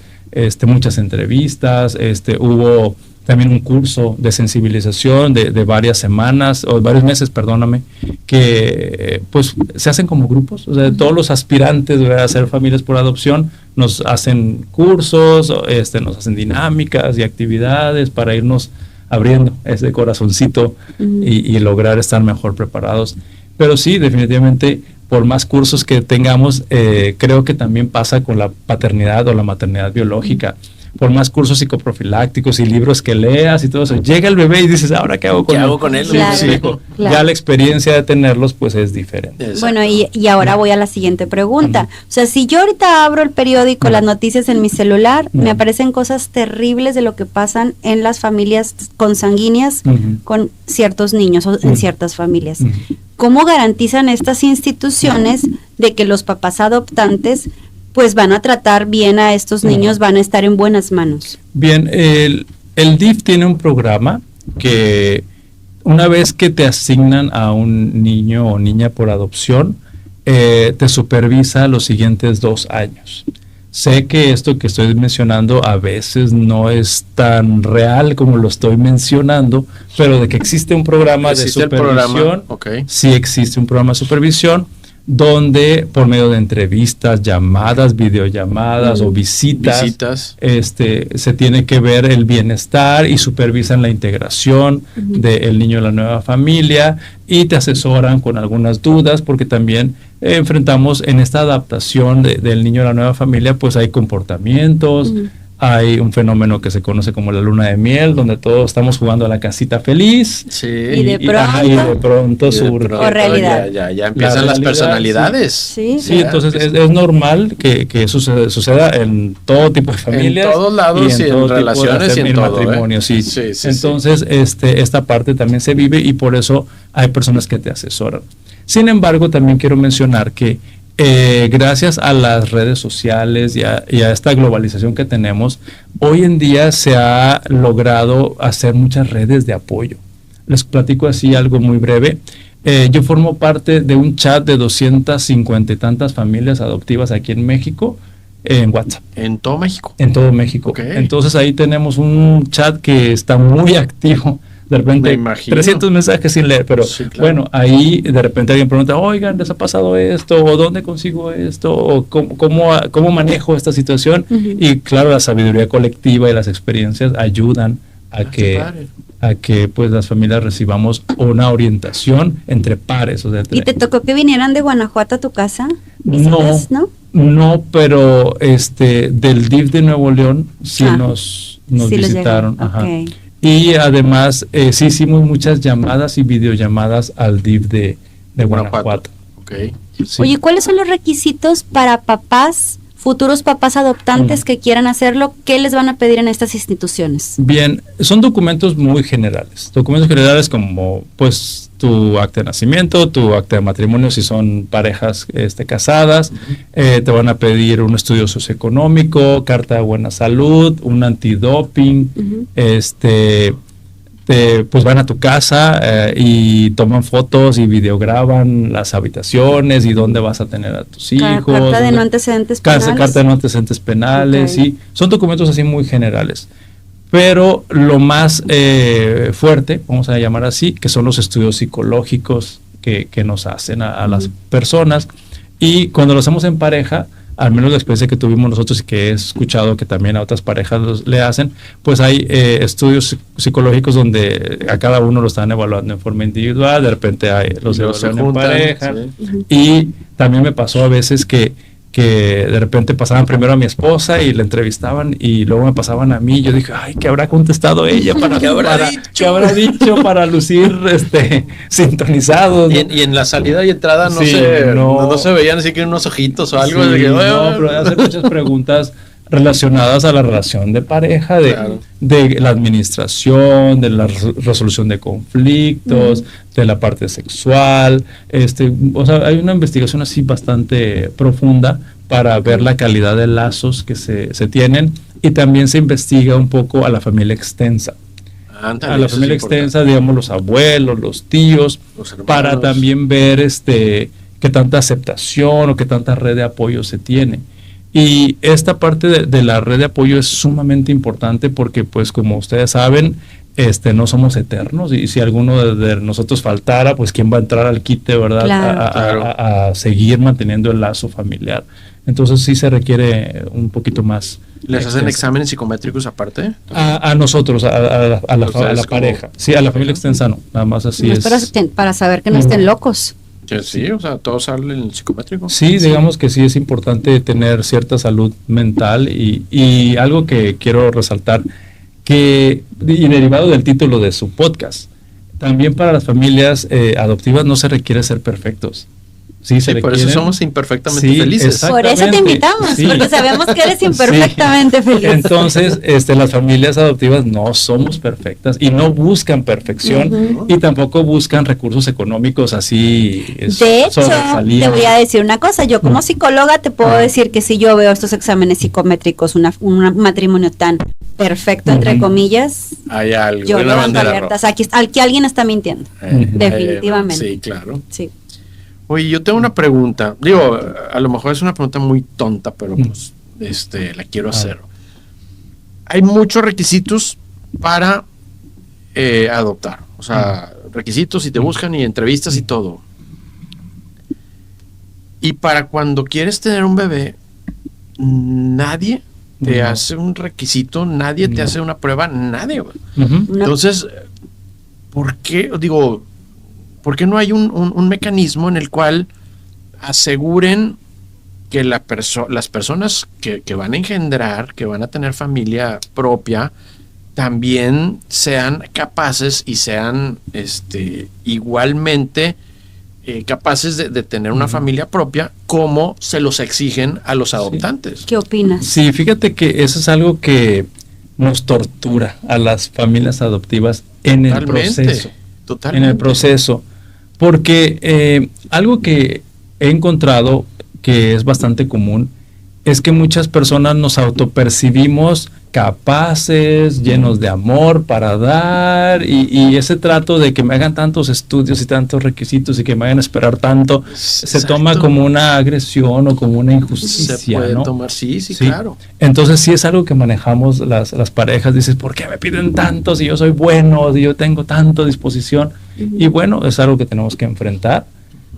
muchas entrevistas, hubo también un curso de sensibilización de varias semanas, o varios meses, perdóname, que pues se hacen como grupos, o sea, todos los aspirantes a hacer familias por adopción nos hacen cursos, nos hacen dinámicas y actividades para irnos abriendo ese corazoncito y lograr estar mejor preparados. Pero sí, definitivamente, por más cursos que tengamos, creo que también pasa con la paternidad o la maternidad biológica. por más cursos psicoprofilácticos y libros que leas y todo eso, llega el bebé y dices, ¿ahora qué hago con él? ¿Qué hago con él? Claro, Sí, claro. ya la experiencia de tenerlos pues es diferente. Exacto. Bueno, y ahora voy a la siguiente pregunta. O sea, si yo ahorita abro el periódico, las noticias en mi celular, me aparecen cosas terribles de lo que pasan en las familias consanguíneas con ciertos niños o en ciertas familias. ¿Cómo garantizan estas instituciones de que los papás adoptantes pues van a tratar bien a estos niños, van a estar en buenas manos? Bien, el DIF tiene un programa que una vez que te asignan a un niño o niña por adopción, te supervisa los siguientes 2 años. Sé que esto que estoy mencionando a veces no es tan real como lo estoy mencionando, pero de que existe un programa de supervisión, sí existe un programa de supervisión, donde por medio de entrevistas, llamadas, videollamadas o visitas, se tiene que ver el bienestar y supervisan la integración del niño en la nueva familia y te asesoran con algunas dudas, porque también enfrentamos en esta adaptación del niño a la nueva familia, pues hay comportamientos, hay un fenómeno que se conoce como la luna de miel, donde todos estamos jugando a la casita feliz. Sí. Y de pronto surge. O realidad. Ya empiezan las personalidades. Sí, sí, entonces es normal que eso suceda en todo tipo de familias. En todos lados y en relaciones y en todo, matrimonios. Sí. Entonces, esta parte también se vive y por eso hay personas que te asesoran. Sin embargo, también quiero mencionar que gracias a las redes sociales y a esta globalización que tenemos, hoy en día se ha logrado hacer muchas redes de apoyo. Les platico así algo muy breve. Yo formo parte de un chat de 250 y tantas familias adoptivas aquí en México, en WhatsApp. ¿En todo México? En todo México. Okay. Entonces ahí tenemos un chat que está muy activo. De repente 300 mensajes sin leer, pero sí, claro. Bueno, ahí de repente alguien pregunta, oigan, ¿les ha pasado esto? ¿O dónde consigo esto? ¿O cómo manejo esta situación? Y claro, la sabiduría colectiva y las experiencias ayudan a que pues las familias recibamos una orientación entre pares. O sea, ¿Y te tocó que vinieran de Guanajuato a tu casa? No, pero del DIF de Nuevo León sí nos sí visitaron. Okay. Y además sí hicimos muchas llamadas y videollamadas al DIF de Guanajuato. Okay. Sí. Oye, ¿cuáles son los requisitos para futuros papás adoptantes que quieran hacerlo? ¿Qué les van a pedir en estas instituciones? Bien, son documentos muy generales. Documentos generales como pues tu acta de nacimiento, tu acta de matrimonio si son parejas casadas, te van a pedir un estudio socioeconómico, carta de buena salud, un antidoping, pues van a tu casa y toman fotos y videograban las habitaciones y dónde vas a tener a tus hijos. Carta de no antecedentes penales. Carta de no antecedentes penales, okay. Sí. Son documentos así muy generales. Pero lo más fuerte, vamos a llamar así, que son los estudios psicológicos que nos hacen a las personas. Y cuando lo hacemos en pareja, al menos la experiencia que tuvimos nosotros y que he escuchado que también a otras parejas le hacen, pues hay estudios psicológicos donde a cada uno lo están evaluando en forma individual, de repente los evalúan en pareja, sí. Y también me pasó a veces que de repente pasaban primero a mi esposa y la entrevistaban y luego me pasaban a mí. Yo dije, ay, ¿qué habrá contestado ella? ¿Qué habrá dicho para lucir sintonizados? Y en la salida y entrada no se veían así que unos ojitos o algo. Sí, pero hacer muchas preguntas relacionadas a la relación de pareja, de la administración, de la resolución de conflictos, de la parte sexual, o sea, hay una investigación así bastante profunda para ver la calidad de lazos que se tienen, y también se investiga un poco a la familia extensa. A la familia extensa, digamos, los abuelos, los tíos, para también ver qué tanta aceptación o qué tanta red de apoyo se tiene. Y esta parte de la red de apoyo es sumamente importante porque, pues, como ustedes saben, no somos eternos, y si alguno de nosotros faltara, pues, ¿quién va a entrar al quite, verdad? Claro. A seguir manteniendo el lazo familiar. Entonces sí se requiere un poquito más. ¿Les hacen exámenes psicométricos aparte? A nosotros, a la pareja. Sí, a la familia extensa no, nada más así no es. Para saber que no estén locos. Que sí, o sea, todo sale en el psicométrico. Sí, digamos que sí es importante tener cierta salud mental y algo que quiero resaltar, y derivado del título de su podcast, también para las familias adoptivas no se requiere ser perfectos. Sí, por eso somos imperfectamente felices. Por eso te invitamos, porque sabemos que eres imperfectamente feliz. Entonces, las familias adoptivas no somos perfectas y no buscan perfección y tampoco buscan recursos económicos así. De hecho, te voy a decir una cosa, yo como psicóloga te puedo decir que si yo veo estos exámenes psicométricos, un matrimonio tan perfecto, entre comillas, hay algo, yo levanto alertas, aquí alguien está mintiendo, definitivamente. Sí, claro. Sí. Oye, yo tengo una pregunta. Digo, a lo mejor es una pregunta muy tonta, pero pues la quiero hacer. Hay muchos requisitos para adoptar. O sea, requisitos y te buscan y entrevistas y todo. Y para cuando quieres tener un bebé, nadie te hace un requisito, nadie te hace una prueba, nadie. Entonces, ¿por qué? Digo, ¿por qué no hay un mecanismo en el cual aseguren que las personas que van a engendrar, que van a tener familia propia, también sean capaces y sean igualmente capaces de tener una familia propia como se los exigen a los adoptantes? ¿Qué opinas? Sí, fíjate que eso es algo que nos tortura a las familias adoptivas en el proceso. Totalmente. En el proceso. Porque algo que he encontrado que es bastante común es que muchas personas nos autopercibimos capaces, llenos de amor para dar y ese trato de que me hagan tantos estudios y tantos requisitos y que me hagan esperar tanto, se toma como una agresión o como una injusticia. Se puede tomar, sí, claro. Entonces sí es algo que manejamos las parejas, dices, ¿por qué me piden tanto si yo soy bueno, si yo tengo tanto disposición? Y bueno, es algo que tenemos que enfrentar.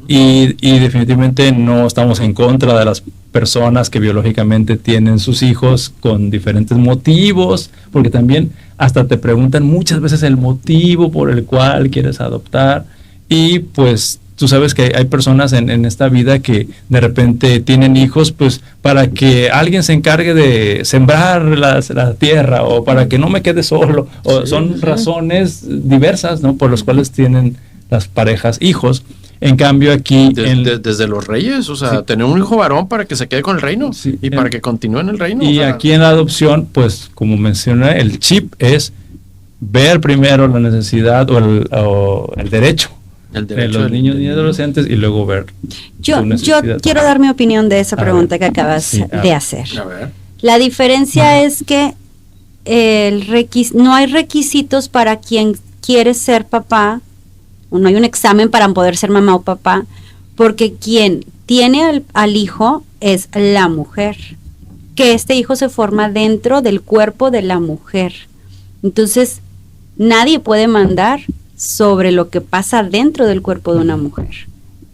Y definitivamente no estamos en contra de las personas que biológicamente tienen sus hijos con diferentes motivos, porque también hasta te preguntan muchas veces el motivo por el cual quieres adoptar, y pues tú sabes que hay personas en esta vida que de repente tienen hijos pues para que alguien se encargue de sembrar la tierra o para que no me quede solo, o son razones diversas, ¿no?, por las cuales tienen las parejas hijos. En cambio aquí... Desde los reyes, o sea, tener un hijo varón para que se quede con el reino y para que continúe en el reino. Y aquí en la adopción, pues como mencioné, el chip es ver primero la necesidad o el derecho de los niños y adolescentes y luego ver yo quiero dar mi opinión de esa pregunta que acabas de hacer. A ver. La diferencia es que no hay requisitos para quien quiere ser papá. No hay un examen para poder ser mamá o papá, porque quien tiene al hijo es la mujer, que este hijo se forma dentro del cuerpo de la mujer. Entonces, nadie puede mandar sobre lo que pasa dentro del cuerpo de una mujer.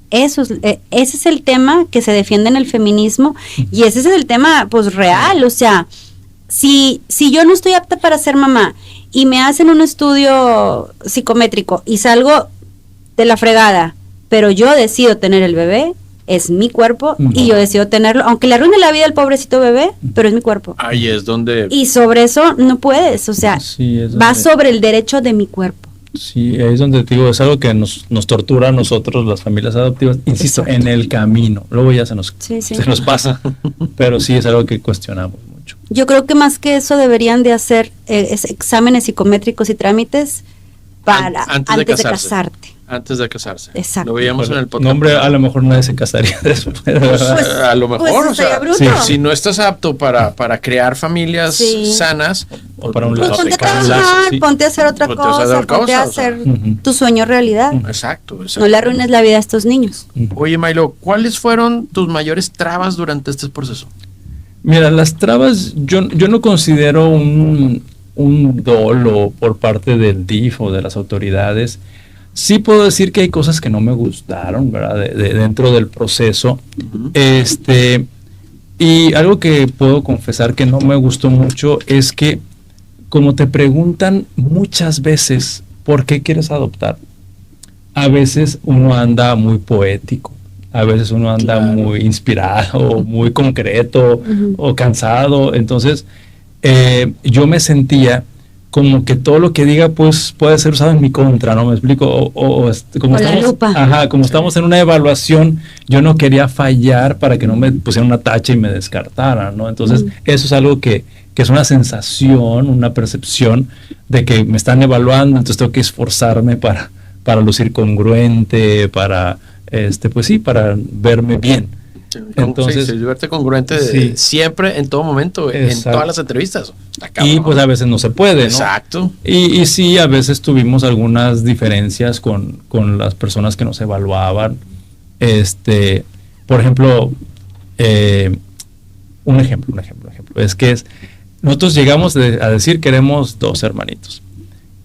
Ese es el tema que se defiende en el feminismo y ese es el tema pues real. O sea, si yo no estoy apta para ser mamá y me hacen un estudio psicométrico y salgo de la fregada, pero yo decido tener el bebé, es mi cuerpo y yo decido tenerlo, aunque le arruine la vida al pobrecito bebé, pero es mi cuerpo. Ahí es donde... Y sobre eso no puedes, o sea, va sobre el derecho de mi cuerpo. Sí, ahí es donde te digo, es algo que nos tortura a nosotros, las familias adoptivas, insisto, exacto, en el camino, luego ya se nos pasa, pero sí es algo que cuestionamos mucho. Yo creo que más que eso deberían de hacer exámenes psicométricos y trámites para antes de casarte. Antes de casarse. Exacto. Lo veíamos en el podcast. No, hombre, a lo mejor nadie se casaría después. Pues, a lo mejor, pues, o sea, si no estás apto para crear familias sanas, o para un lado, ponte a trabajar, ponte a hacer otra cosa, ponte a hacer tu sueño realidad. Exacto. No le arruines la vida a estos niños. Oye, Milo, ¿cuáles fueron tus mayores trabas durante este proceso? Mira, las trabas, yo no considero un dolo por parte del DIF o de las autoridades. Sí puedo decir que hay cosas que no me gustaron, ¿verdad? Dentro del proceso. Y algo que puedo confesar que no me gustó mucho es que como te preguntan muchas veces ¿por qué quieres adoptar? a veces uno anda muy poético, a veces uno anda muy inspirado, muy concreto o cansado. Entonces, yo me sentía como que todo lo que diga pues puede ser usado en mi contra, ¿no? Me explico, como estamos en una evaluación, yo no quería fallar para que no me pusieran una tacha y me descartaran, ¿no? Entonces, eso es algo que es una sensación, una percepción de que me están evaluando, entonces tengo que esforzarme para lucir congruente, para pues sí, para verme bien. Entonces, verte congruente siempre, en todo momento, en todas las entrevistas. Y pues a veces no se puede, ¿no? Exacto. Y sí, a veces tuvimos algunas diferencias con las personas que nos evaluaban. Por ejemplo, un ejemplo. Nosotros llegamos a decir queremos 2 hermanitos.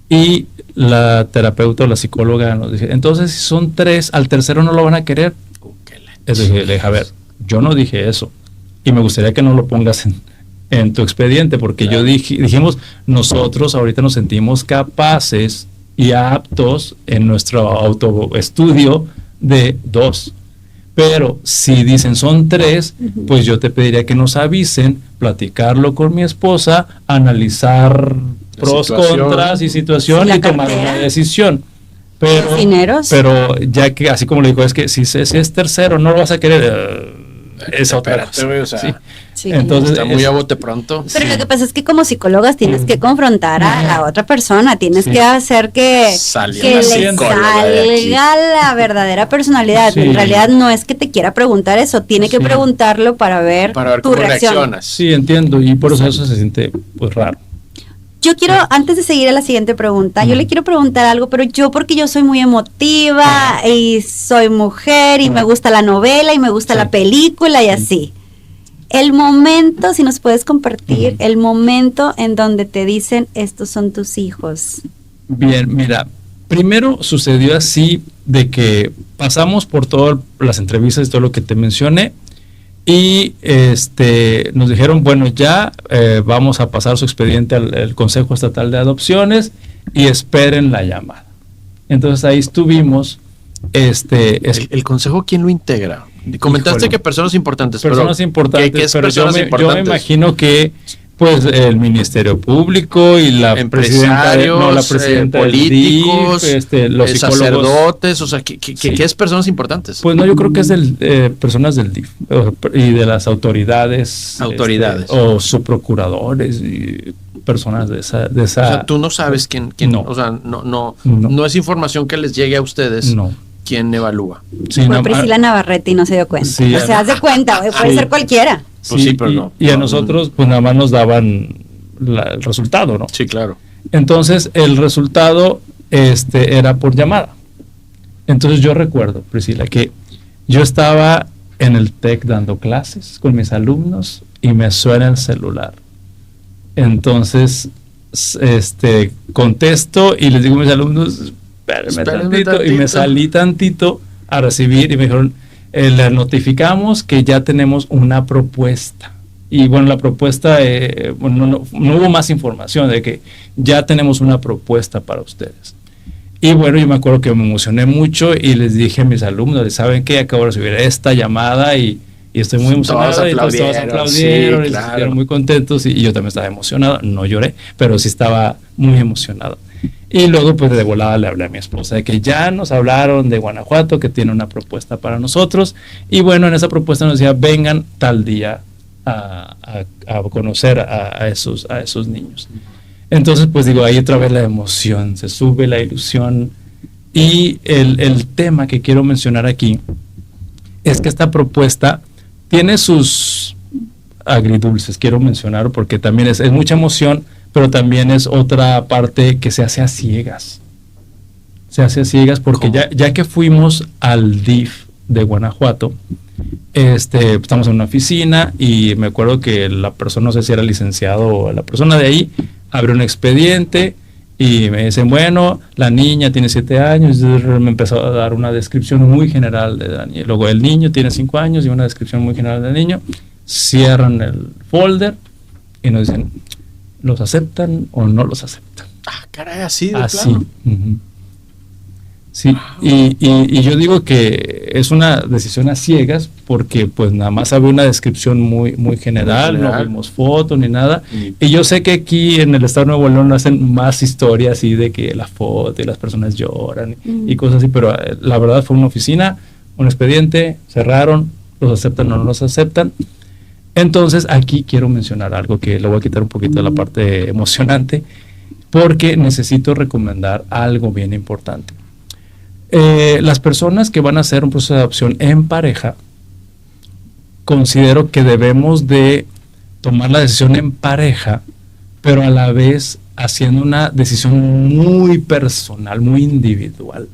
Y la terapeuta o la psicóloga nos dice, entonces si son 3, al tercero no lo van a querer. Entonces le dije, a ver, yo no dije eso. Y me gustaría que no lo pongas en tu expediente, porque yo dijimos, nosotros ahorita nos sentimos capaces y aptos en nuestro autoestudio de 2. Pero si dicen son 3, pues yo te pediría que nos avisen, platicarlo con mi esposa, analizar pros, contras y situación y tomar una decisión. Pero ya que así como le digo, es que si es tercero no lo vas a querer, es otra cosa. O sea, entonces está muy a bote pronto. Pero lo que pasa es que como psicólogas tienes que confrontar a la otra persona, tienes que hacer que le salga la verdadera personalidad. En realidad no es que te quiera preguntar eso, tiene que preguntarlo para ver tu reacción. Reaccionas. Sí, entiendo, y por eso se siente pues raro. Yo quiero, antes de seguir a la siguiente pregunta, yo le quiero preguntar algo, pero porque yo soy muy emotiva y soy mujer y me gusta la novela y me gusta la película y así. El momento, si nos puedes compartir, el momento en donde te dicen, estos son tus hijos. Bien, mira, primero sucedió así de que pasamos por todas las entrevistas y todo lo que te mencioné. Y nos dijeron, bueno, ya vamos a pasar su expediente al Consejo Estatal de Adopciones y esperen la llamada. Entonces ahí estuvimos. ¿El Consejo quién lo integra? Comentaste que personas importantes. Personas importantes, ¿qué es pero personas importantes? Yo me imagino que pues el Ministerio Público y la presidenta políticos, del DIF, los sacerdotes, o sea, ¿qué es personas importantes? Pues no, yo creo que es personas del DIF y de las autoridades. O subprocuradores y personas de esa. O sea, tú no sabes quién no. O sea, no es información que les llegue a ustedes. No. ¿Quién evalúa? Sí, fue Priscila Navarrete y no se dio cuenta. Sí, o sea, haz de cuenta, puede ser cualquiera. Pues sí, pero no. Y a nosotros, pues nada más nos daban el resultado, ¿no? Sí, claro. Entonces, el resultado era por llamada. Entonces, yo recuerdo, Priscila, que yo estaba en el TEC dando clases con mis alumnos y me suena el celular. Entonces, contesto y les digo a mis alumnos, espérenme tantito, y me salí tantito a recibir y me dijeron, le notificamos que ya tenemos una propuesta. Y bueno, la propuesta, no hubo más información de que ya tenemos una propuesta para ustedes. Y bueno, yo me acuerdo que me emocioné mucho y les dije a mis alumnos, ¿saben qué? Acabo de recibir esta llamada y estoy muy emocionado. Todos aplaudieron y estuvieron muy contentos y yo también estaba emocionado. No lloré, pero sí estaba muy emocionado. Y luego pues de volada le hablé a mi esposa de que ya nos hablaron de Guanajuato, que tiene una propuesta para nosotros. Y bueno, en esa propuesta nos decía, vengan tal día a conocer a esos niños. Entonces pues digo, ahí otra vez la emoción, se sube la ilusión. Y el tema que quiero mencionar aquí es que esta propuesta tiene sus agridulces, quiero mencionar, porque también es mucha emoción, pero también es otra parte que se hace a ciegas. Se hace a ciegas porque ya que fuimos al DIF de Guanajuato, estamos en una oficina y me acuerdo que la persona, no sé si era licenciado o la persona de ahí, abre un expediente y me dicen, bueno, la niña tiene 7 años, y me empezó a dar una descripción muy general de Daniel. Luego el niño tiene 5 años y una descripción muy general del niño. Cierran el folder y nos dicen, ¿los aceptan o no los aceptan? Ah, caray, así de así. plano. Sí, y yo digo que es una decisión a ciegas porque pues nada más había una descripción muy general, no vimos fotos ni nada. Y yo sé que aquí en el estado de Nuevo León hacen más historias así de que la foto y las personas lloran y cosas así, pero la verdad fue una oficina, un expediente, cerraron, los aceptan o no los aceptan. Entonces aquí quiero mencionar algo que le voy a quitar un poquito de la parte emocionante porque necesito recomendar algo bien importante. Las personas que van a hacer un proceso de adopción en pareja, considero que debemos de tomar la decisión en pareja, pero a la vez haciendo una decisión muy personal, muy individual.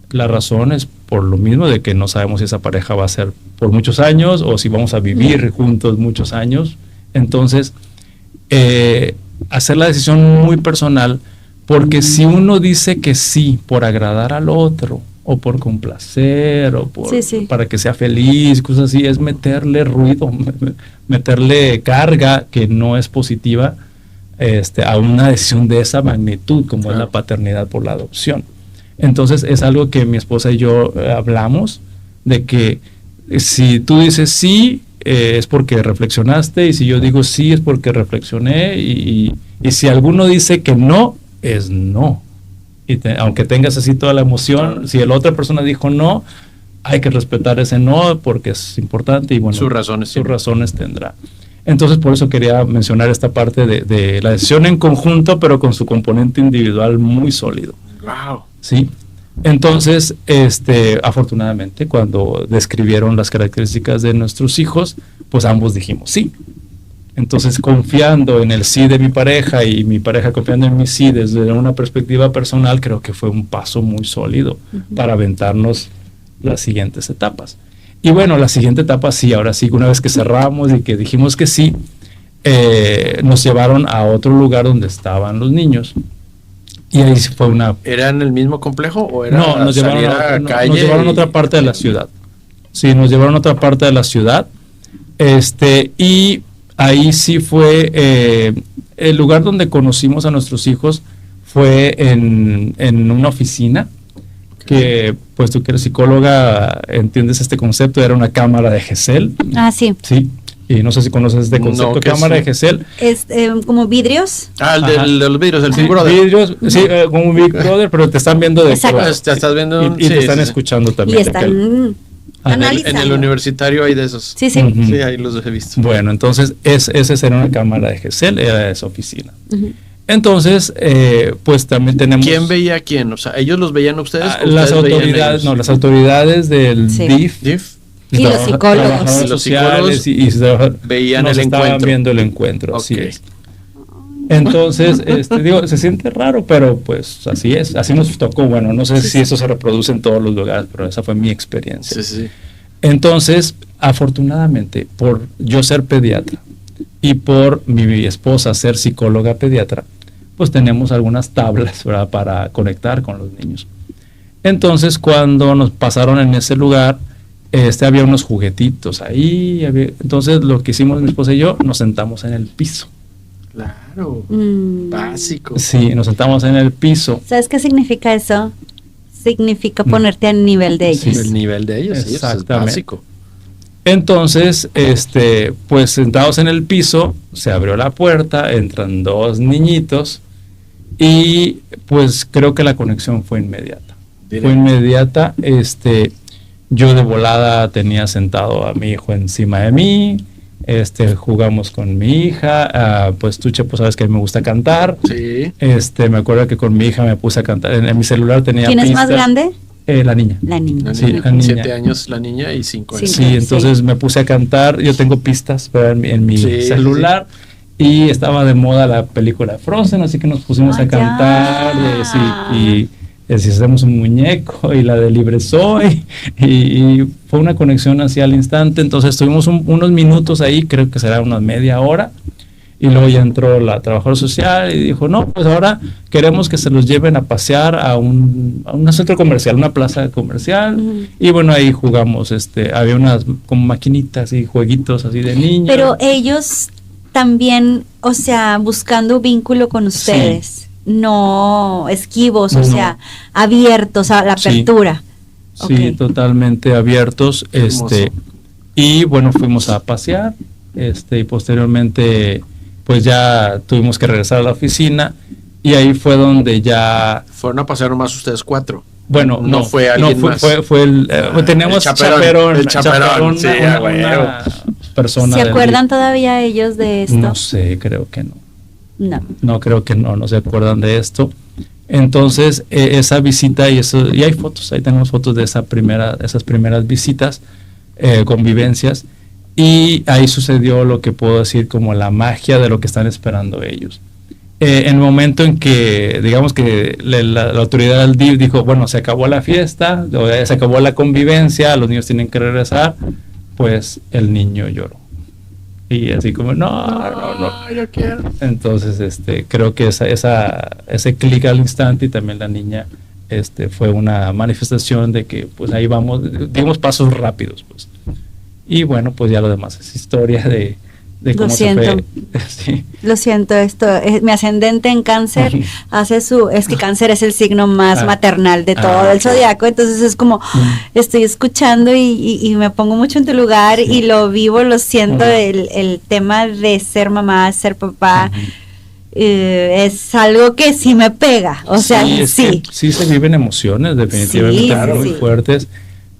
La razón es por lo mismo de que no sabemos si esa pareja va a ser por muchos años o si vamos a vivir juntos muchos años. Entonces, hacer la decisión muy personal, porque si uno dice que sí por agradar al otro o por complacer o para que sea feliz, cosas así, es meterle ruido, meterle carga que no es positiva a una decisión de esa magnitud como es la paternidad por la adopción. Entonces es algo que mi esposa y yo hablamos, de que si tú dices sí, es porque reflexionaste, y si yo digo sí, es porque reflexioné, y si alguno dice que no, es no. Y aunque tengas así toda la emoción, si la otra persona dijo no, hay que respetar ese no porque es importante y bueno, sus razones tendrá. Entonces por eso quería mencionar esta parte de la decisión en conjunto, pero con su componente individual muy sólido. Wow. Sí. Entonces, afortunadamente, cuando describieron las características de nuestros hijos, pues ambos dijimos sí. Entonces, confiando en el sí de mi pareja y mi pareja confiando en mi sí desde una perspectiva personal, creo que fue un paso muy sólido para aventarnos las siguientes etapas. Y bueno, la siguiente etapa sí, ahora sí, una vez que cerramos y que dijimos que sí, nos llevaron a otro lugar donde estaban los niños. Y ahí fue una... ¿Era en el mismo complejo o era no, nos llevaron a otra parte de la ciudad. Sí, nos llevaron a otra parte de la ciudad. Y ahí sí fue el lugar donde conocimos a nuestros hijos, fue en una oficina, que pues tú que eres psicóloga entiendes este concepto, era una cámara de Gesell. Ah, sí. Sí. Y no sé si conoces este concepto, cámara de Gesell. Es como vidrios. El de los vidrios, el sí, Big Brother. Vidrios, sí, como un Big Brother, pero te están viendo de Exacto. Te estás viendo y te están escuchando también. Y están en el universitario hay de esos. Sí, sí. Sí, ahí los he visto. Bueno, entonces esa era una cámara de Gesell, era esa oficina. Entonces, pues también tenemos... ¿Quién veía a quién? O sea, ¿ellos los veían ustedes? Las autoridades, no, las autoridades del DIF. Y los psicólogos. Los psicólogos veían el encuentro. Estaban viendo el encuentro, así es. Entonces, digo, se siente raro, pero pues así es, así nos tocó. Bueno, no sé si eso se reproduce en todos los lugares, pero esa fue mi experiencia. Sí. Entonces, afortunadamente, por yo ser pediatra y por mi esposa ser psicóloga pediatra, pues tenemos algunas tablas, ¿verdad?, para conectar con los niños. Entonces, cuando nos pasaron en ese lugar, había unos juguetitos ahí, entonces lo que hicimos mi esposa y yo, nos sentamos en el piso. Claro, básico. Sí, nos sentamos en el piso. ¿Sabes qué significa eso? Significa ponerte al nivel de ellos. Sí, el nivel de ellos, sí, eso es básico. Entonces, pues sentados en el piso, se abrió la puerta, entran dos niñitos y pues creo que la conexión fue inmediata. Fue inmediata, yo de volada tenía sentado a mi hijo encima de mí, jugamos con mi hija, pues tú, Chepo, sabes que a mí me gusta cantar. Sí. Me acuerdo que con mi hija me puse a cantar, en mi celular tenía ¿Quién pistas. es más grande? La niña. Sí, la niña. 7 años la niña y 5 años. Sí, entonces me puse a cantar, yo tengo pistas en mi celular. Y estaba de moda la película Frozen, así que nos pusimos a cantar, y si hacemos un muñeco, y la de Libre Soy, y fue una conexión hacia el instante. Entonces estuvimos unos minutos ahí, creo que será una media hora, y luego ya entró la trabajadora social y dijo, no, pues ahora queremos que se los lleven a pasear a un centro comercial, una plaza comercial, y bueno, ahí jugamos, había unas como maquinitas y jueguitos así de niños. Pero ellos también, o sea, buscando vínculo con ustedes. no esquivos, o No. sea, abiertos a la Sí. apertura. Sí, Ok. totalmente abiertos. Hermoso. Y bueno, fuimos a pasear, y posteriormente, pues ya tuvimos que regresar a la oficina, y ahí fue donde ya, Fueron a pasear nomás ustedes 4. bueno, No fue alguien más. fue el, teníamos el chaperón, el chaperón, chaperón, sí, una persona. ¿Se del acuerdan todavía ellos de DIF. esto? No sé, creo que no. No. Creo que no se acuerdan de esto. Entonces, esa visita y hay fotos, ahí tenemos fotos de esas primeras visitas, convivencias, y ahí sucedió lo que puedo decir como la magia de lo que están esperando ellos. En el momento en que, digamos que la autoridad del DIF dijo, bueno, se acabó la fiesta, se acabó la convivencia, los niños tienen que regresar, pues el niño lloró. Y así como, no. Yo quiero. Entonces, creo que ese clic al instante, y también la niña, fue una manifestación de que, pues ahí vamos, dimos pasos rápidos, pues. Y bueno, pues ya lo demás es historia de cómo se fue. Sí. Lo siento, mi ascendente en Cáncer es que Cáncer es el signo más maternal de todo el zodiaco, entonces es como estoy escuchando y me pongo mucho en tu lugar, sí. Y lo vivo, lo siento, el tema de ser mamá, ser papá, es algo que sí me pega, o sea, sí. Sí se viven emociones definitivamente, sí, claro, muy fuertes.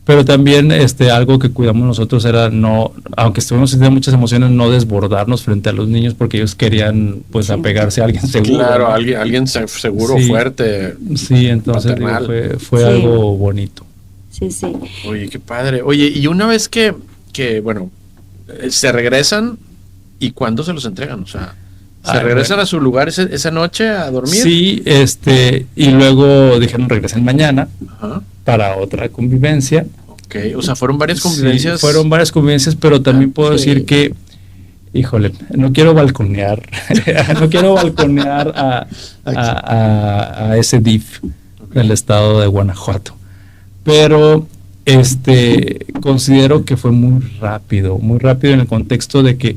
Pero también algo que cuidamos nosotros era no, aunque estuvimos sintiendo muchas emociones, no desbordarnos frente a los niños, porque ellos querían pues apegarse a alguien seguro. Claro, ¿no? alguien seguro, sí, fuerte. Sí, entonces digo, fue sí. Algo bonito. Sí. Oye, qué padre. Oye, y una vez que bueno, se regresan, ¿y cuándo se los entregan? O sea, ¿se regresan a su lugar esa noche a dormir? Sí, y luego dijeron regresen mañana. Ajá. Para otra convivencia. Ok, o sea, fueron varias convivencias. Sí, fueron varias convivencias, pero también puedo decir que, híjole, no quiero balconear, a ese DIF del estado de Guanajuato, pero considero que fue muy rápido en el contexto de que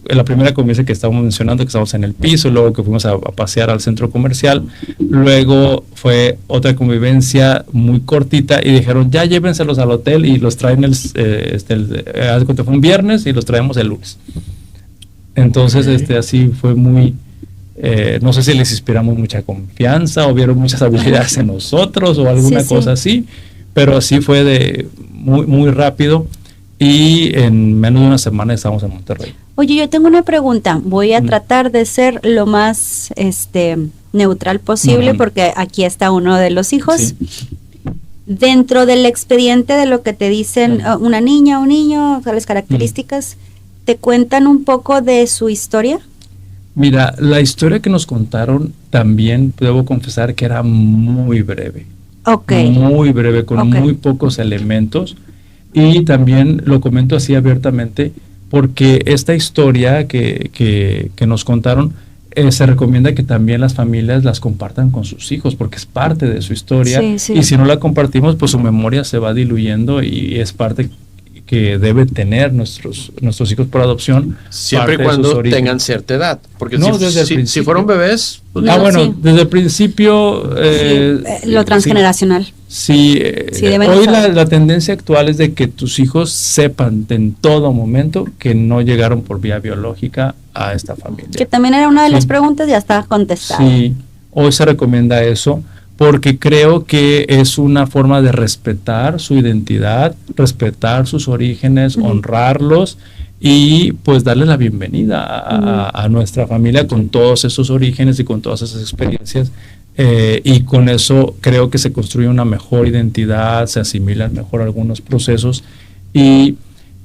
la primera convivencia que estábamos mencionando, que estábamos en el piso, luego que fuimos a pasear al centro comercial, luego fue otra convivencia muy cortita y dijeron ya llévenselos al hotel y los traen fue un viernes y los traemos el lunes. Entonces así fue muy no sé si les inspiramos mucha confianza o vieron muchas habilidades en nosotros o alguna cosa así. Pero así fue de muy, muy rápido y en menos de una semana estamos en Monterrey. Oye, yo tengo una pregunta. Voy a tratar de ser lo más neutral posible porque aquí está uno de los hijos. Sí. Dentro del expediente de lo que te dicen una niña, un niño, las características, ¿te cuentan un poco de su historia? Mira, la historia que nos contaron también debo confesar que era muy breve. Okay. Muy breve, con muy pocos elementos, y también lo comento así abiertamente porque esta historia que nos contaron se recomienda que también las familias las compartan con sus hijos porque es parte de su historia, sí. Y si no la compartimos pues su memoria se va diluyendo y es parte que debe tener nuestros hijos por adopción. Siempre y cuando tengan cierta edad. Porque no, si fueron bebés... Pues desde el principio... lo transgeneracional. Sí, hoy la tendencia actual es de que tus hijos sepan en todo momento que no llegaron por vía biológica a esta familia. Que también era una de las preguntas, ya está contestada. Sí, hoy se recomienda eso, porque creo que es una forma de respetar su identidad, respetar sus orígenes, honrarlos y pues darle la bienvenida a nuestra familia con todos esos orígenes y con todas esas experiencias, y con eso creo que se construye una mejor identidad, se asimilan mejor algunos procesos y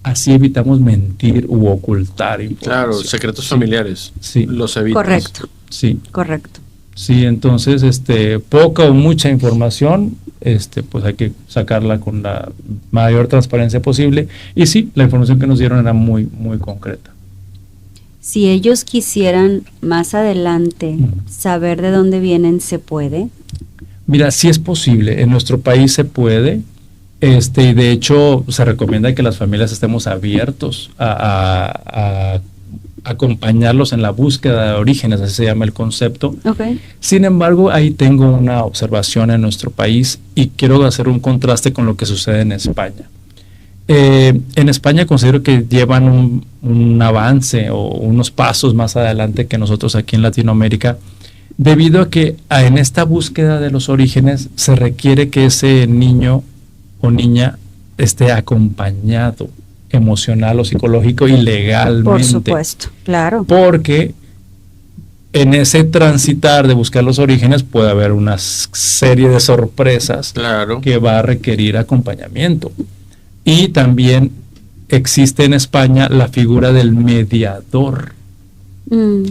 así evitamos mentir u ocultar información. Claro, secretos familiares. Sí. Los evitas. Correcto. Sí. Correcto. Sí, entonces poca o mucha información, pues hay que sacarla con la mayor transparencia posible. Y sí, la información que nos dieron era muy, muy concreta. Si ellos quisieran más adelante saber de dónde vienen, ¿se puede? Mira, sí es posible. En nuestro país se puede. Y de hecho se recomienda que las familias estemos abiertos a acompañarlos en la búsqueda de orígenes, así se llama el concepto. Okay. Sin embargo, ahí tengo una observación en nuestro país y quiero hacer un contraste con lo que sucede en España. En España considero que llevan un avance o unos pasos más adelante que nosotros aquí en Latinoamérica, debido a que en esta búsqueda de los orígenes se requiere que ese niño o niña esté acompañado emocional o psicológico y legalmente. Por supuesto, claro. Porque en ese transitar de buscar los orígenes puede haber una serie de sorpresas, claro, que va a requerir acompañamiento. Y también existe en España la figura del mediador.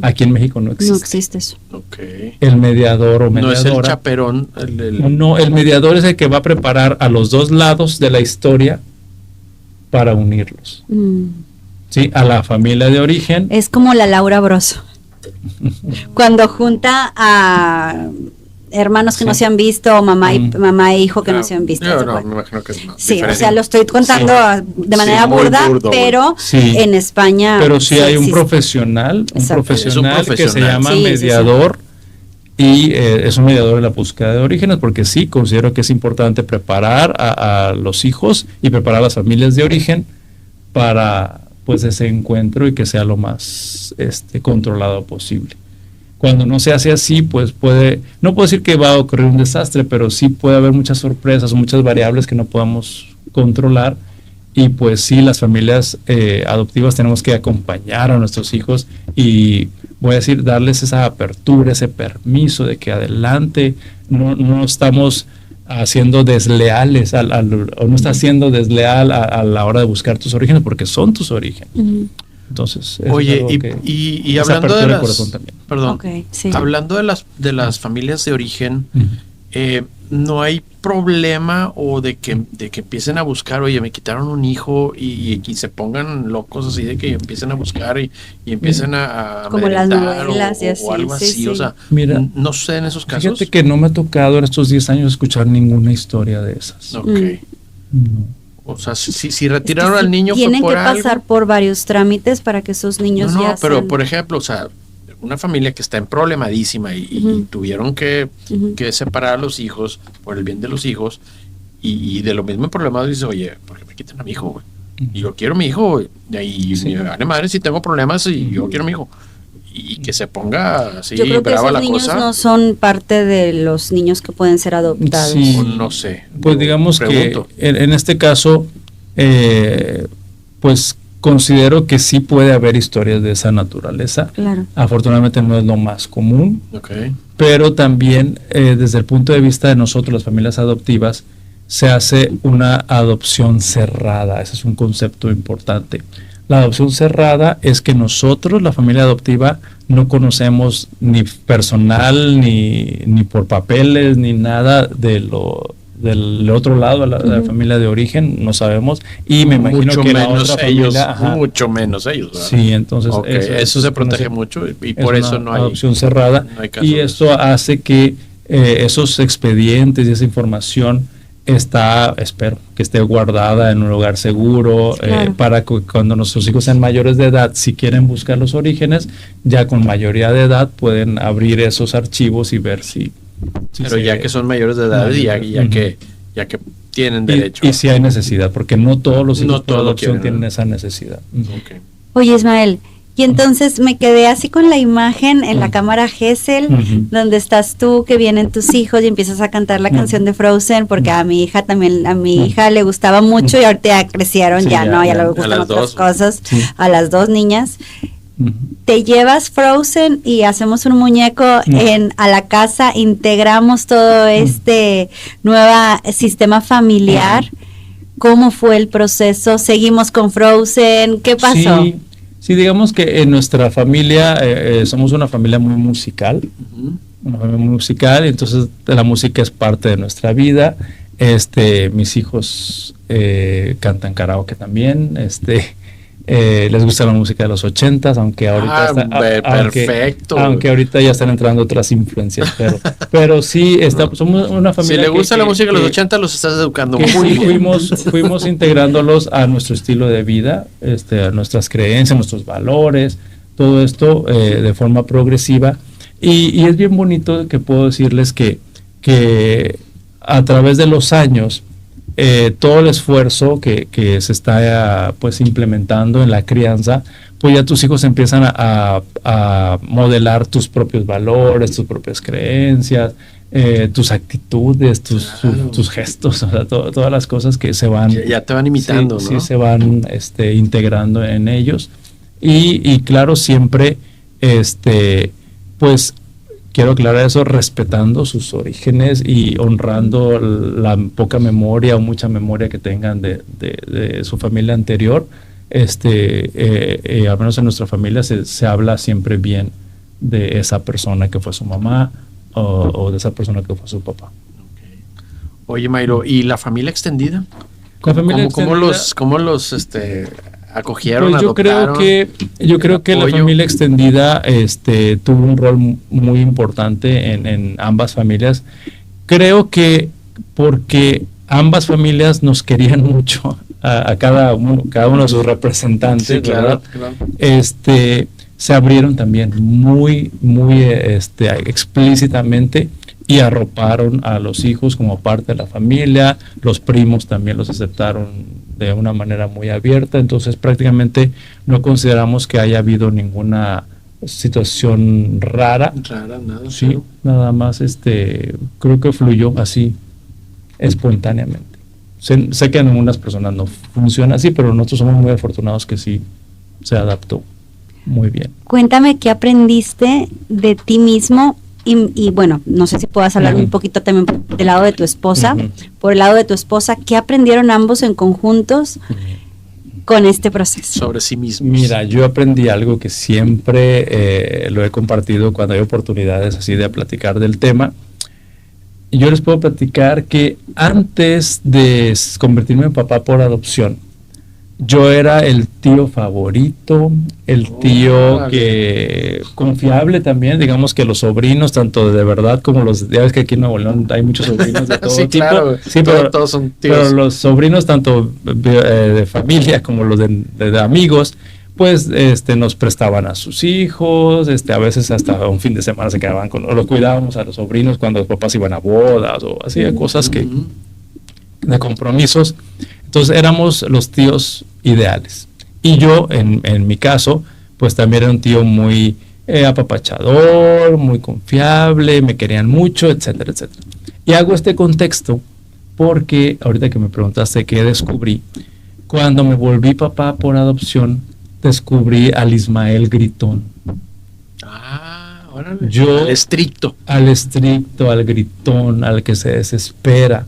Aquí en México no existe. No existe eso. Okay. El mediador o mediadora. No es el chaperón. No, el mediador es el que va a preparar a los dos lados de la historia para unirlos. ¿Sí? A la familia de origen. Es como la Laura Broso. Cuando junta a hermanos que no se han visto, mamá e hijo que no se han visto. No, me imagino que es sí, diferente. O sea, lo estoy contando de manera burda, burdo, pero en España. Pero sí hay un profesional, que se llama mediador. Y es un mediador en la búsqueda de orígenes, porque sí, considero que es importante preparar a los hijos y preparar a las familias de origen para pues ese encuentro y que sea lo más controlado posible. Cuando no se hace así, pues no puedo decir que va a ocurrir un desastre, pero sí puede haber muchas sorpresas, muchas variables que no podamos controlar, y pues sí, las familias adoptivas tenemos que acompañar a nuestros hijos y voy a decir, darles esa apertura, ese permiso de que adelante, no estamos haciendo desleales, o no estás siendo desleal a la hora de buscar tus orígenes, porque son tus orígenes. Entonces, oye, y hablando de las, perdón, hablando de las familias de origen, no hay problema o de que empiecen a buscar, oye, me quitaron un hijo y se pongan locos así de que empiecen a buscar y empiecen a como las novelas y así, o algo así, o sea, mira, no sé en esos casos. Fíjate que no me ha tocado en estos 10 años escuchar ninguna historia de esas. Ok. No. O sea, si retiraron al niño tienen fue por que pasar por varios trámites para que esos niños ya pero sean... por ejemplo, o sea, una familia que está en problemadísima y tuvieron que separar a los hijos por el bien de los hijos, y de lo mismo problemado dice, oye, ¿por qué me quitan a mi hijo, güey? Y yo quiero a mi hijo, güey. Y me vale madre si tengo problemas y yo quiero a mi hijo. Y que se ponga así yo creo que brava esos la niños cosa. No son parte de los niños que pueden ser adoptados. Sí. O no sé. Pues digamos pregunto. Que en este caso, pues considero que sí puede haber historias de esa naturaleza. Claro. Afortunadamente no es lo más común. Okay. Pero también desde el punto de vista de nosotros, las familias adoptivas, se hace una adopción cerrada. Ese es un concepto importante. La adopción cerrada es que nosotros, la familia adoptiva, no conocemos ni personal, ni por papeles, ni nada del otro lado, la familia de origen, no sabemos, y me imagino mucho que menos la otra ellos, familia, mucho menos ellos, ¿verdad? Sí, entonces eso se protege mucho y por eso no hay adopción cerrada, no hay caso y esto hace que esos expedientes y esa información espero que esté guardada en un lugar seguro, claro, para que cuando nuestros hijos sean mayores de edad, si quieren buscar los orígenes, ya con mayoría de edad pueden abrir esos archivos y ver si pero ya que son mayores de edad y ya que tienen derecho. Y si hay necesidad, porque no todos los hijos por adopción tienen esa necesidad. Okay. Oye, Ismael, y entonces me quedé así con la imagen en la cámara Gesell, donde estás tú, que vienen tus hijos y empiezas a cantar la canción de Frozen, porque a mi hija también, hija le gustaba mucho y ahorita ya crecieron, ya le gustan otras cosas, a las dos niñas. Te llevas Frozen y hacemos un muñeco a la casa, integramos todo nuevo sistema familiar. ¿Cómo fue el proceso? ¿Seguimos con Frozen? ¿Qué pasó? Sí, digamos que en nuestra familia somos una familia muy musical, entonces la música es parte de nuestra vida. Mis hijos cantan karaoke también, les gusta la música de los 80s, aunque ahorita perfecto. Aunque ahorita ya están entrando otras influencias, pero sí somos una familia. Si le gusta la música de los 80, los estás educando muy bien. Fuimos integrándolos a nuestro estilo de vida, a nuestras creencias, nuestros valores, todo esto de forma progresiva. Y es bien bonito que puedo decirles que a través de los años, todo el esfuerzo que se está pues implementando en la crianza, pues ya tus hijos empiezan a modelar tus propios valores, tus propias creencias, tus actitudes, tus gestos, o sea, todas las cosas que se van... Ya te van imitando, sí, ¿no? Sí, se van integrando en ellos. Y claro, siempre, pues... Quiero aclarar eso, respetando sus orígenes y honrando la poca memoria o mucha memoria que tengan de su familia anterior. Al menos en nuestra familia se habla siempre bien de esa persona que fue su mamá o de esa persona que fue su papá. Okay. Oye, Mayro, ¿y la familia extendida? La familia extendida, ¿Cómo los acogieron, pues adoptaron? Yo creo que la familia extendida tuvo un rol muy importante en ambas familias. Creo que porque ambas familias nos querían mucho a cada uno de sus representantes, sí, claro, ¿verdad? Claro. Se abrieron también muy explícitamente y arroparon a los hijos como parte de la familia. Los primos también los aceptaron de una manera muy abierta, entonces prácticamente no consideramos que haya habido ninguna situación rara. Nada. Sí, claro. Nada más creo que fluyó así espontáneamente. Sé que en algunas personas no funciona así, pero nosotros somos muy afortunados que sí se adaptó muy bien. Cuéntame qué aprendiste de ti mismo y bueno, no sé si puedas hablar un poquito también del lado de tu esposa. Por el lado de tu esposa, ¿qué aprendieron ambos en conjuntos con este proceso? Sobre sí mismos. Mira, yo aprendí algo que siempre lo he compartido cuando hay oportunidades así de platicar del tema. Yo les puedo platicar que antes de convertirme en papá por adopción, yo era el tío favorito, el tío que confiable también, digamos que los sobrinos, tanto de verdad como los, ya ves que aquí en Nuevo León hay muchos sobrinos de todo sí, tipo. Claro, sí, todos son tíos. Pero los sobrinos, tanto de familia como los de amigos, pues nos prestaban a sus hijos, a veces hasta un fin de semana se quedaban o los cuidábamos a los sobrinos cuando los papás iban a bodas o así, cosas de compromisos. Entonces éramos los tíos ideales. Y yo, en mi caso, pues también era un tío muy apapachador, muy confiable, me querían mucho, etcétera, etcétera. Y hago este contexto porque, ahorita que me preguntaste qué descubrí, cuando me volví papá por adopción, descubrí al Ismael gritón. Órale. Yo, al estricto, al gritón, al que se desespera.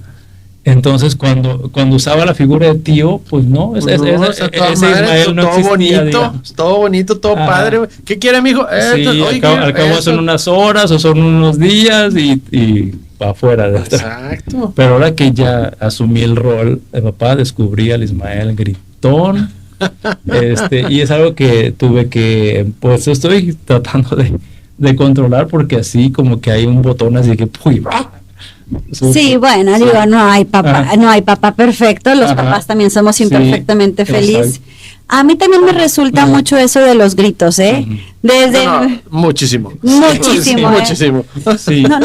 Entonces, cuando usaba la figura de tío, pues no, ese Ismael no existía, todo bonito, todo padre. ¿Qué quiere, mijo? Sí, al cabo son unas horas o son unos días y para afuera. Exacto. Pero ahora que ya asumí el rol de papá, descubrí al Ismael gritón. Y es algo que tuve que, pues estoy tratando de controlar, porque así como que hay un botón así que sí, bueno, digo, no hay papá perfecto, los papás también somos imperfectamente felices. A mí también me resulta mucho eso de los gritos, desde muchísimo. Muchísimo. Sí. No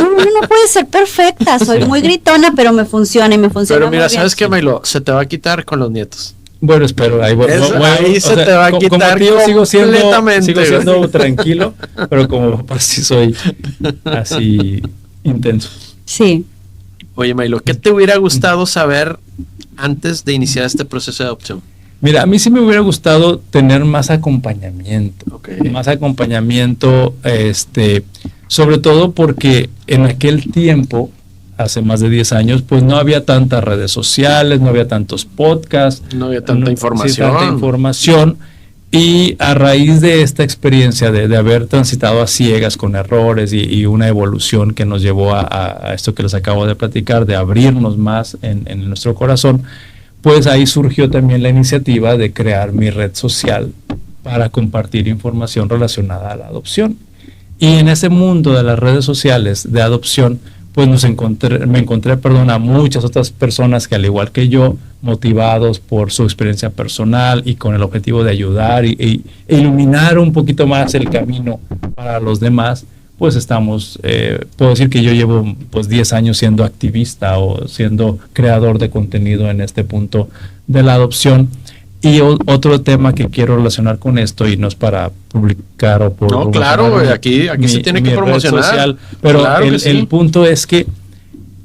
puede ser perfecta, soy muy gritona, pero me funciona y me funciona. Pero mira, ¿sabes qué, Maylo? Se te va a quitar con los nietos. Bueno, espero, ahí se te va a quitar sigo siendo tranquilo, pero como papá sí soy así intenso. Sí. Oye, Maylo, ¿qué te hubiera gustado saber antes de iniciar este proceso de adopción? Mira, a mí sí me hubiera gustado tener más acompañamiento. Más acompañamiento, sobre todo porque en aquel tiempo, hace más de 10 años, pues no había tantas redes sociales, no había tantos podcasts. No había tanta información. Y a raíz de esta experiencia de haber transitado a ciegas con errores y una evolución que nos llevó a esto que les acabo de platicar, de abrirnos más en nuestro corazón, pues ahí surgió también la iniciativa de crear mi red social para compartir información relacionada a la adopción. Y en ese mundo de las redes sociales de adopción, pues me encontré a muchas otras personas que, al igual que yo, motivados por su experiencia personal y con el objetivo de ayudar e iluminar un poquito más el camino para los demás, pues estamos, puedo decir que yo llevo pues 10 años siendo activista o siendo creador de contenido en este punto de la adopción. Y otro tema que quiero relacionar con esto, y no es para publicar o por... No, claro, aquí se tiene que promocionar. Social, pero claro el punto es que,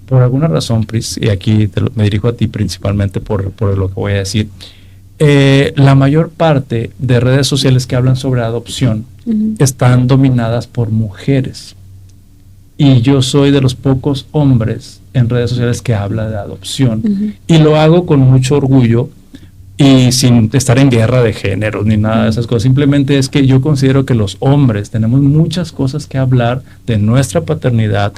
por alguna razón, Pris, y aquí me dirijo a ti principalmente por lo que voy a decir, la mayor parte de redes sociales que hablan sobre adopción están dominadas por mujeres. Y yo soy de los pocos hombres en redes sociales que habla de adopción. Y lo hago con mucho orgullo, y sin estar en guerra de géneros ni nada de esas cosas. Simplemente es que yo considero que los hombres tenemos muchas cosas que hablar de nuestra paternidad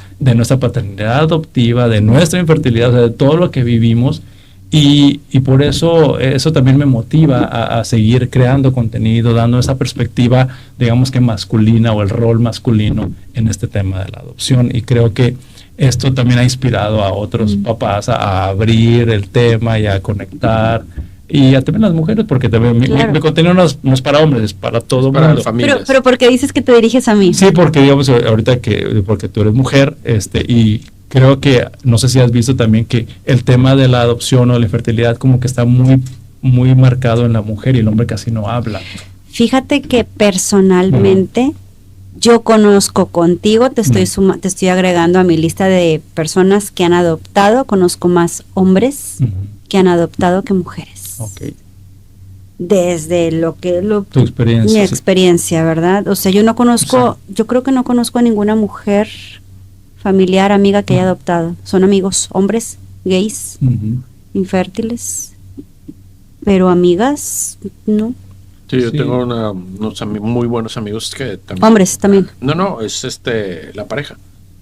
adoptiva, de nuestra infertilidad, o sea, de todo lo que vivimos, y por eso también me motiva a seguir creando contenido, dando esa perspectiva, digamos que masculina, o el rol masculino en este tema de la adopción. Y creo que esto también ha inspirado a otros papás a abrir el tema y a conectar. Y a también las mujeres, porque también mi contenido no es para hombres, es para todo para mundo. familias. Pero ¿por qué dices que te diriges a mí? Sí, porque digamos ahorita porque tú eres mujer, y creo que, no sé si has visto también que el tema de la adopción o la infertilidad como que está muy, muy marcado en la mujer, y el hombre casi no habla. Fíjate que personalmente yo conozco contigo, te estoy agregando a mi lista de personas que han adoptado, conozco más hombres que han adoptado que mujeres. Okay. Desde tu experiencia, mi experiencia, ¿verdad? O sea, yo creo que no conozco a ninguna mujer familiar, amiga que haya adoptado. Son amigos, hombres, gays, infértiles, pero amigas, no. Sí, yo tengo unos muy buenos amigos que también... Hombres también. No, es la pareja,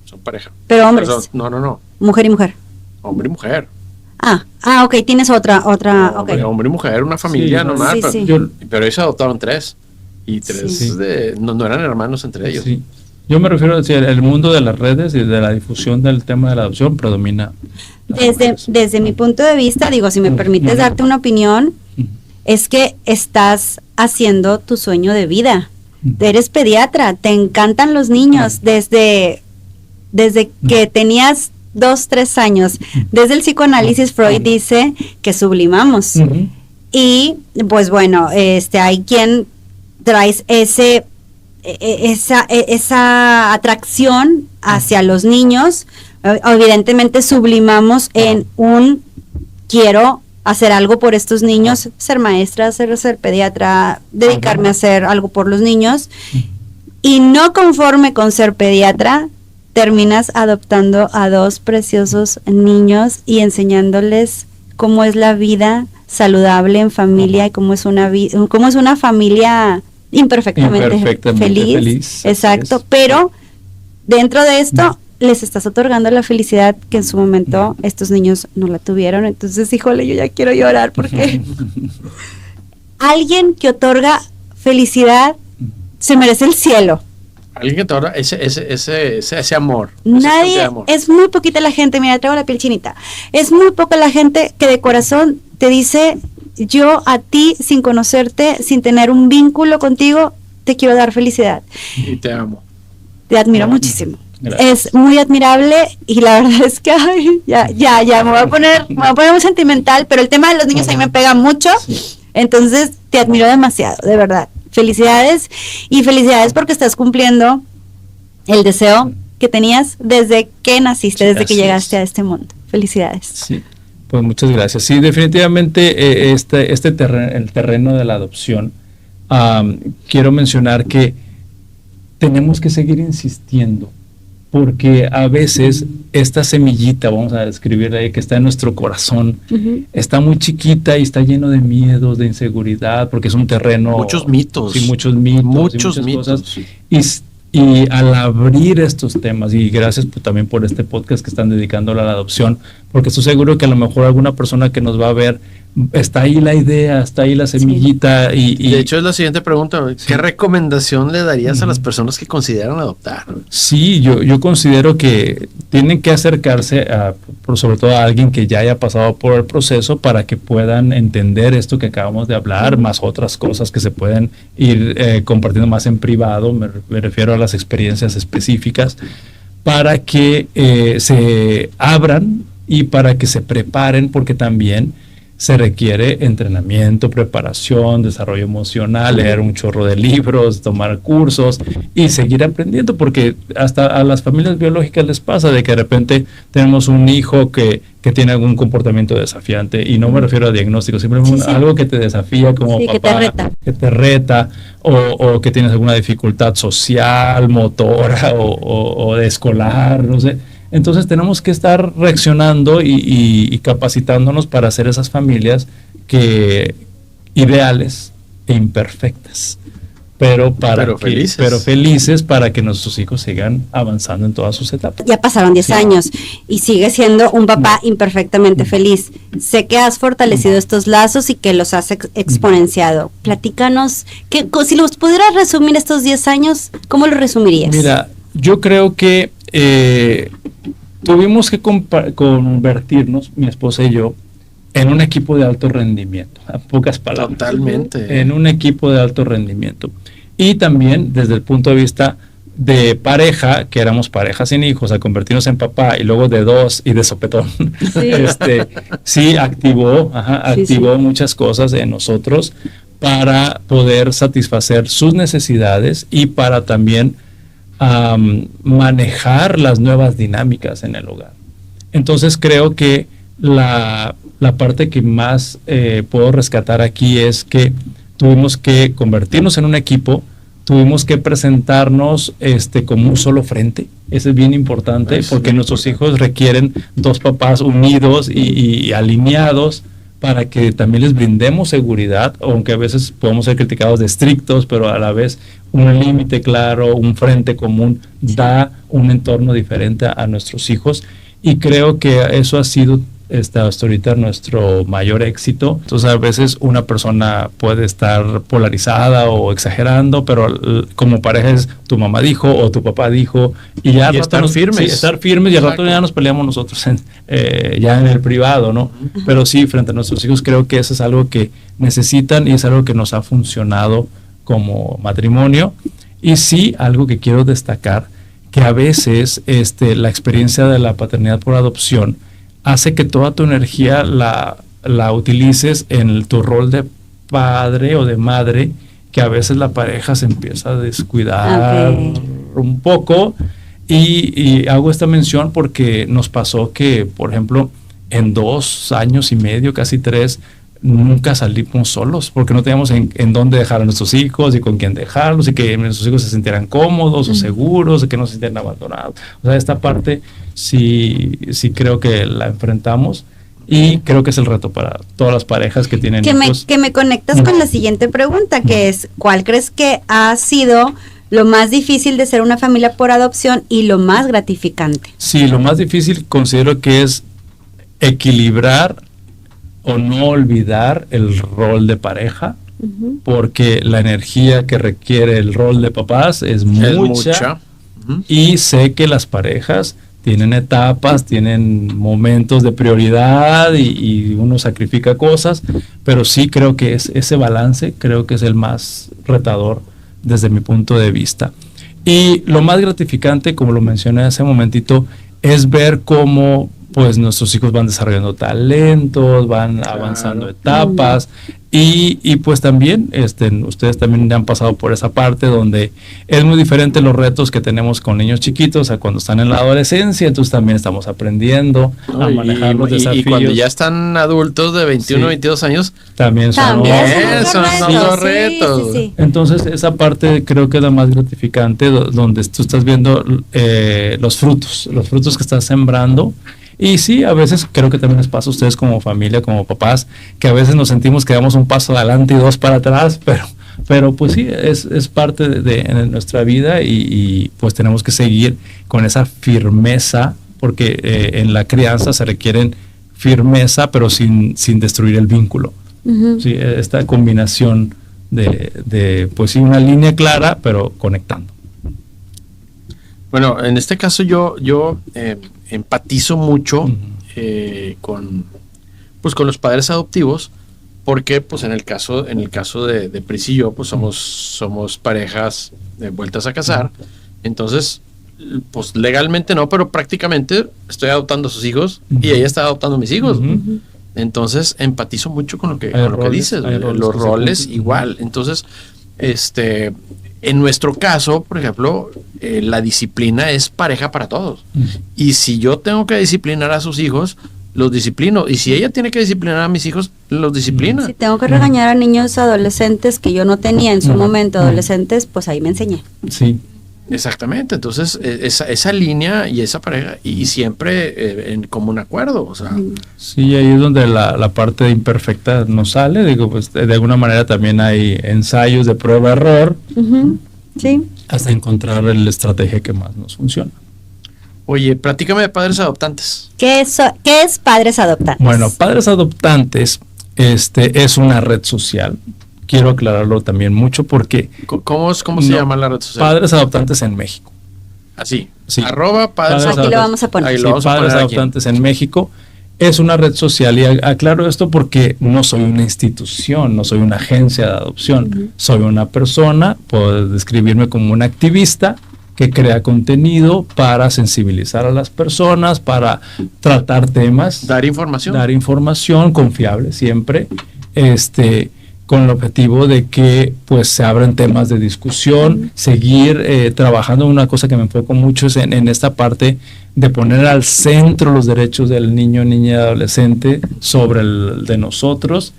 son pareja. Pero hombres. No. Mujer y mujer. Hombre y mujer. Ok, tienes otra. No, Okay. Hombre y mujer, una familia normal. Sí, pero ellos adoptaron 3. Y 3 no eran hermanos entre ellos. Sí. Yo me refiero a decir, el mundo de las redes y de la difusión del tema de la adopción predomina. Desde mi punto de vista, digo, si me permites darte una opinión, es que estás haciendo tu sueño de vida. Eres pediatra, te encantan los niños desde que tenías 2, 3 años. Desde el psicoanálisis, Freud dice que sublimamos. Y pues bueno, hay quien trae esa atracción hacia los niños. Evidentemente sublimamos en quiero hacer algo por estos niños, ser maestra, ser pediatra, dedicarme a hacer algo por los niños. Y no conforme con ser pediatra, terminas adoptando a 2 preciosos niños y enseñándoles cómo es la vida saludable en familia y cómo es una familia imperfectamente feliz. Exacto, pero dentro de esto les estás otorgando la felicidad que en su momento estos niños no la tuvieron. Entonces, híjole, yo ya quiero llorar porque alguien que otorga felicidad se merece el cielo. Alguien que te otorga ese amor. Nadie, es muy poquita la gente, mira, traigo la piel chinita. Es muy poca la gente que de corazón te dice: yo a ti, sin conocerte, sin tener un vínculo contigo, te quiero dar felicidad. Y te amo. Te admiro muchísimo. Gracias. Es muy admirable y la verdad es que ya me voy a poner muy sentimental, pero el tema de los niños a mí me pega mucho. Entonces te admiro demasiado, de verdad. Felicidades, y felicidades porque estás cumpliendo el deseo que tenías desde que naciste, desde que llegaste a este mundo. Felicidades. Sí, pues muchas gracias. Sí, definitivamente el terreno de la adopción, quiero mencionar que tenemos que seguir insistiendo, porque a veces esta semillita, vamos a describirla ahí, que está en nuestro corazón, está muy chiquita y está lleno de miedos, de inseguridad, porque es un terreno... Muchos mitos. Sí, muchos mitos. Cosas. Y al abrir estos temas, y gracias también por este podcast que están dedicándolo a la adopción, porque estoy seguro que a lo mejor alguna persona que nos va a ver, está ahí la idea, está ahí la semillita. Sí. Y de hecho es la siguiente pregunta, ¿qué recomendación le darías a las personas que consideran adoptar? Sí, yo considero que tienen que acercarse sobre todo a alguien que ya haya pasado por el proceso para que puedan entender esto que acabamos de hablar, más otras cosas que se pueden ir compartiendo más en privado, me refiero a las experiencias específicas, para que se abran y para que se preparen, porque también se requiere entrenamiento, preparación, desarrollo emocional, leer un chorro de libros, tomar cursos y seguir aprendiendo, porque hasta a las familias biológicas les pasa de que de repente tenemos un hijo que tiene algún comportamiento desafiante, y no me refiero a diagnóstico, simplemente algo que te desafía como papá, que te reta, o que tienes alguna dificultad social, motora o de escolar, no sé. Entonces tenemos que estar reaccionando y capacitándonos para hacer esas familias ideales e imperfectas, pero felices, para que nuestros hijos sigan avanzando en todas sus etapas. Ya pasaron 10 años y sigue siendo un papá imperfectamente feliz. Sé que has fortalecido estos lazos y que los has exponenciado. Platícanos, si los pudieras resumir estos 10 años, ¿cómo los resumirías? Mira, yo creo que tuvimos que convertirnos, mi esposa y yo, en un equipo de alto rendimiento, a pocas palabras. Totalmente. En un equipo de alto rendimiento. Y también desde el punto de vista de pareja, que éramos pareja sin hijos, a convertirnos en papá y luego de dos y de sopetón, sí activó muchas cosas en nosotros para poder satisfacer sus necesidades y para también manejar las nuevas dinámicas en el hogar. Entonces creo que la parte que más puedo rescatar aquí es que tuvimos que convertirnos en un equipo, tuvimos que presentarnos como un solo frente. Eso es bien importante, porque nuestros hijos requieren dos papás unidos y alineados, para que también les brindemos seguridad, aunque a veces podemos ser criticados de estrictos, pero a la vez un límite claro, un frente común, da un entorno diferente a nuestros hijos, y creo que eso ha sido hasta ahorita nuestro mayor éxito. Entonces a veces una persona puede estar polarizada o exagerando, pero como pareja es tu mamá dijo o tu papá dijo, y ya estar firmes. Sí, estar firmes, y al rato ya nos peleamos nosotros ya en el privado, ¿no? Pero sí, frente a nuestros hijos creo que eso es algo que necesitan y es algo que nos ha funcionado como matrimonio. Y sí, algo que quiero destacar, que a veces la experiencia de la paternidad por adopción hace que toda tu energía la utilices en tu rol de padre o de madre, que a veces la pareja se empieza a descuidar un poco. Y hago esta mención porque nos pasó que, por ejemplo, en 2 años y medio, casi 3, nunca salimos solos, porque no teníamos en dónde dejar a nuestros hijos y con quién dejarlos, y que nuestros hijos se sintieran cómodos o seguros, de que no se sintieran abandonados. O sea, esta parte sí creo que la enfrentamos, y creo que es el reto para todas las parejas que tienen hijos. Que me conectas con la siguiente pregunta, que es, ¿cuál crees que ha sido lo más difícil de ser una familia por adopción y lo más gratificante? Sí, lo más difícil considero que es equilibrar o no olvidar el rol de pareja, porque la energía que requiere el rol de papás es mucha. Y sé que las parejas tienen etapas, tienen momentos de prioridad y uno sacrifica cosas, pero sí creo que ese balance creo que es el más retador desde mi punto de vista. Y lo más gratificante, como lo mencioné hace un momentito, es ver cómo pues nuestros hijos van desarrollando talentos, van avanzando etapas, y pues también ustedes también han pasado por esa parte donde es muy diferente los retos que tenemos con niños chiquitos a cuando están en la adolescencia. Entonces también estamos aprendiendo a manejar los desafíos. Y cuando ya están adultos de 21 22 años, también son los retos. Sí. Entonces esa parte creo que es la más gratificante, donde tú estás viendo los frutos que estás sembrando. Y sí, a veces creo que también les pasa a ustedes como familia, como papás, que a veces nos sentimos que damos un paso adelante y 2 para atrás, pero pues sí, es parte de nuestra vida, y pues tenemos que seguir con esa firmeza, porque en la crianza se requieren firmeza, pero sin destruir el vínculo. Ujú. Sí, esta combinación de pues sí, una línea clara, pero conectando. Bueno, en este caso yo empatizo mucho con los padres adoptivos, porque pues en el caso de Pris y yo, pues somos parejas vueltas a casar. Entonces, pues legalmente no, pero prácticamente estoy adoptando a sus hijos y ella está adoptando a mis hijos. Entonces empatizo mucho con lo que dices, los roles igual. Entonces, en nuestro caso, por ejemplo, la disciplina es pareja para todos. Y si yo tengo que disciplinar a sus hijos, los disciplino. Y si ella tiene que disciplinar a mis hijos, los disciplina. Si tengo que regañar a niños adolescentes que yo no tenía en su momento adolescentes, pues ahí me enseñé. Sí. Exactamente. Entonces, esa línea y esa pareja, y siempre en común acuerdo. O sea, sí, ahí es donde la parte imperfecta nos sale. Digo, pues de alguna manera también hay ensayos de prueba-error. Sí. Hasta encontrar la estrategia que más nos funciona. oye, platícame de padres adoptantes. ¿Qué es Padres Adoptantes? Bueno, Padres Adoptantes es una red social. Quiero aclararlo también mucho porque... ¿Cómo se llama la red social? Padres Adoptantes en México. Así. Sí. Padres Aquí lo vamos a poner. Ahí Sí, lo vamos a Padres poner aquí. Adoptantes en México. Es una red social y aclaro esto porque no soy una institución, no soy una agencia de adopción. Soy una persona, puedo describirme como un activista que crea contenido para sensibilizar a las personas, para tratar temas. Dar información Confiable siempre, con el objetivo de que pues se abran temas de discusión, seguir trabajando. Una cosa que me enfoco mucho es en esta parte de poner al centro los derechos del niño, niña y adolescente sobre el de nosotros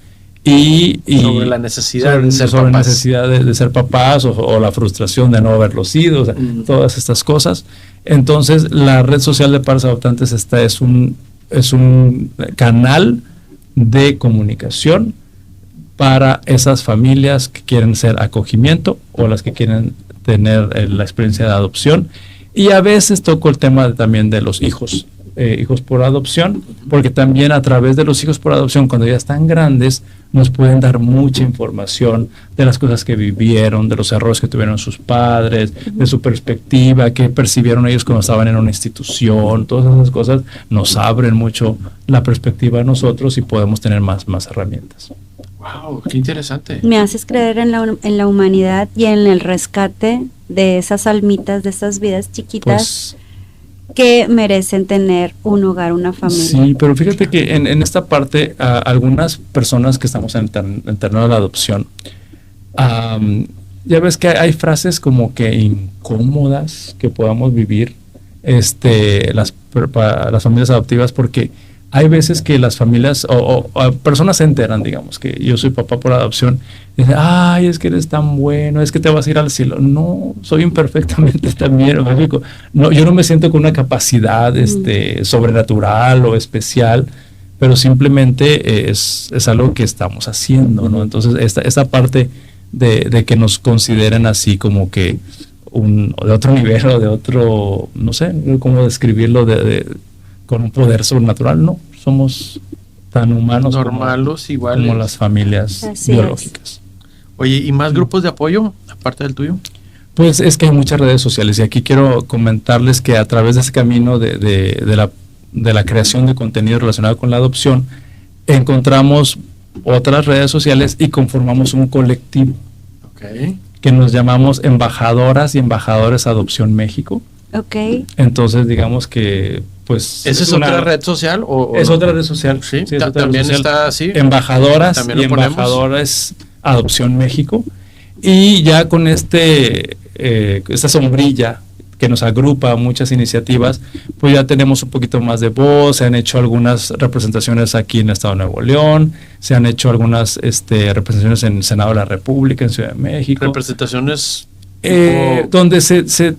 y sobre la necesidad de ser sobre papás. necesidad de ser papás o la frustración de no haberlos sido, o sea, todas estas cosas. Entonces la red social de Padres Adoptantes es un canal de comunicación para esas familias que quieren ser acogimiento o las que quieren tener la experiencia de adopción. Y a veces toco el tema también de los hijos por adopción, porque también a través de los hijos por adopción, cuando ya están grandes, nos pueden dar mucha información de las cosas que vivieron, de los errores que tuvieron sus padres, de su perspectiva, qué percibieron ellos cuando estaban en una institución. Todas esas cosas nos abren mucho la perspectiva a nosotros y podemos tener más herramientas. Wow, qué interesante. Me haces creer en la humanidad y en el rescate de esas almitas, de esas vidas chiquitas que merecen tener un hogar, una familia. Sí, pero fíjate que en esta parte, algunas personas que estamos en el terreno de la adopción, ya ves que hay frases como que incómodas que podamos vivir las familias adoptivas, porque hay veces que las familias o personas se enteran, digamos, que yo soy papá por adopción, y dicen, ay, es que eres tan bueno, es que te vas a ir al cielo. No, soy imperfectamente también. No, yo no me siento con una capacidad sobrenatural o especial, pero simplemente es algo que estamos haciendo, ¿no? Entonces, esta parte de que nos consideren así como que de otro nivel o de otro, no sé cómo describirlo, con un poder sobrenatural, no, somos tan humanos normales, iguales como las familias Así biológicas. Oye, ¿y más grupos de apoyo aparte del tuyo? Pues es que hay muchas redes sociales y aquí quiero comentarles que a través de ese camino de la creación de contenido relacionado con la adopción, encontramos otras redes sociales y conformamos un colectivo que nos llamamos Embajadoras y Embajadores Adopción México. Entonces digamos que pues ¿esa es otra red social? Es otra red social. Sí, es otra también red social. está así. Embajadoras y Embajadores Adopción México. Y ya con esta sombrilla que nos agrupa muchas iniciativas, pues ya tenemos un poquito más de voz. Se han hecho algunas representaciones aquí en el Estado de Nuevo León, se han hecho algunas representaciones en el Senado de la República, en Ciudad de México. ¿Representaciones? donDonde se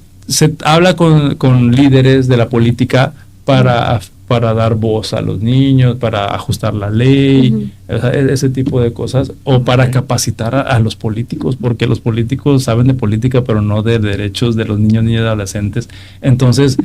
habla con líderes de la política para para dar voz a los niños, para ajustar la ley, o sea, ese tipo de cosas, o para capacitar a los políticos, porque los políticos saben de política, pero no de derechos de los niños, niñas y adolescentes. Entonces,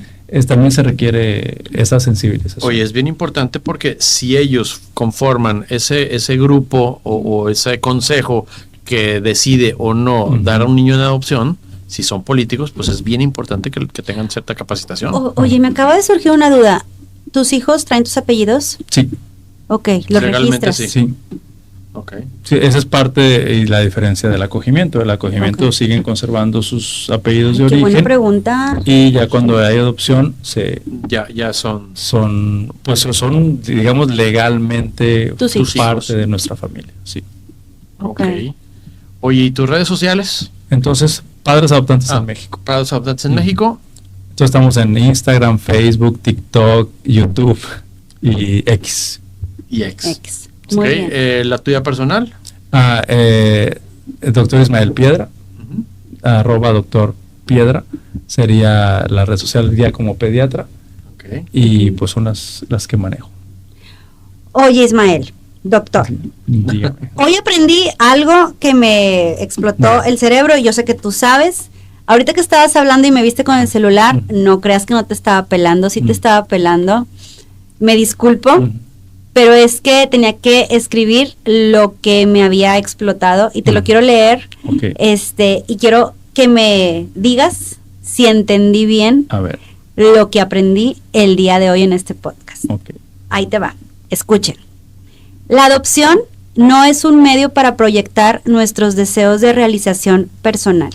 también se requiere esa sensibilización. Oye, es bien importante porque si ellos conforman ese grupo o ese consejo que decide o no dar a un niño en adopción, si son políticos, pues es bien importante que tengan cierta capacitación. Oye, me acaba de surgir una duda. ¿Tus hijos traen tus apellidos? Sí. Ok, ¿los registras? Sí. Okay. Sí, esa es parte y la diferencia del acogimiento. El acogimiento siguen conservando sus apellidos de origen. Qué buena pregunta. Y ya cuando hay adopción, ya son digamos, legalmente tus parte de nuestra familia. Sí. Okay. Oye, ¿y tus redes sociales? Entonces, Padres Adoptantes en México. Padres Adoptantes en México. Entonces estamos en Instagram, Facebook, TikTok, YouTube y X. Muy bien. ¿La tuya personal? El doctor Ismael Piedra, @doctor Piedra, sería la red social ya como pediatra. Okay. Y pues son las que manejo. Oye, Ismael, doctor. Dígame. Hoy aprendí algo que me explotó el cerebro y yo sé que tú sabes. Ahorita que estabas hablando y me viste con el celular, no creas que no te estaba pelando, sí te estaba pelando. Me disculpo, pero es que tenía que escribir lo que me había explotado y te lo quiero leer. Okay. Y quiero que me digas si entendí bien lo que aprendí el día de hoy en este podcast. Okay. Ahí te va. Escuchen. La adopción no es un medio para proyectar nuestros deseos de realización personal.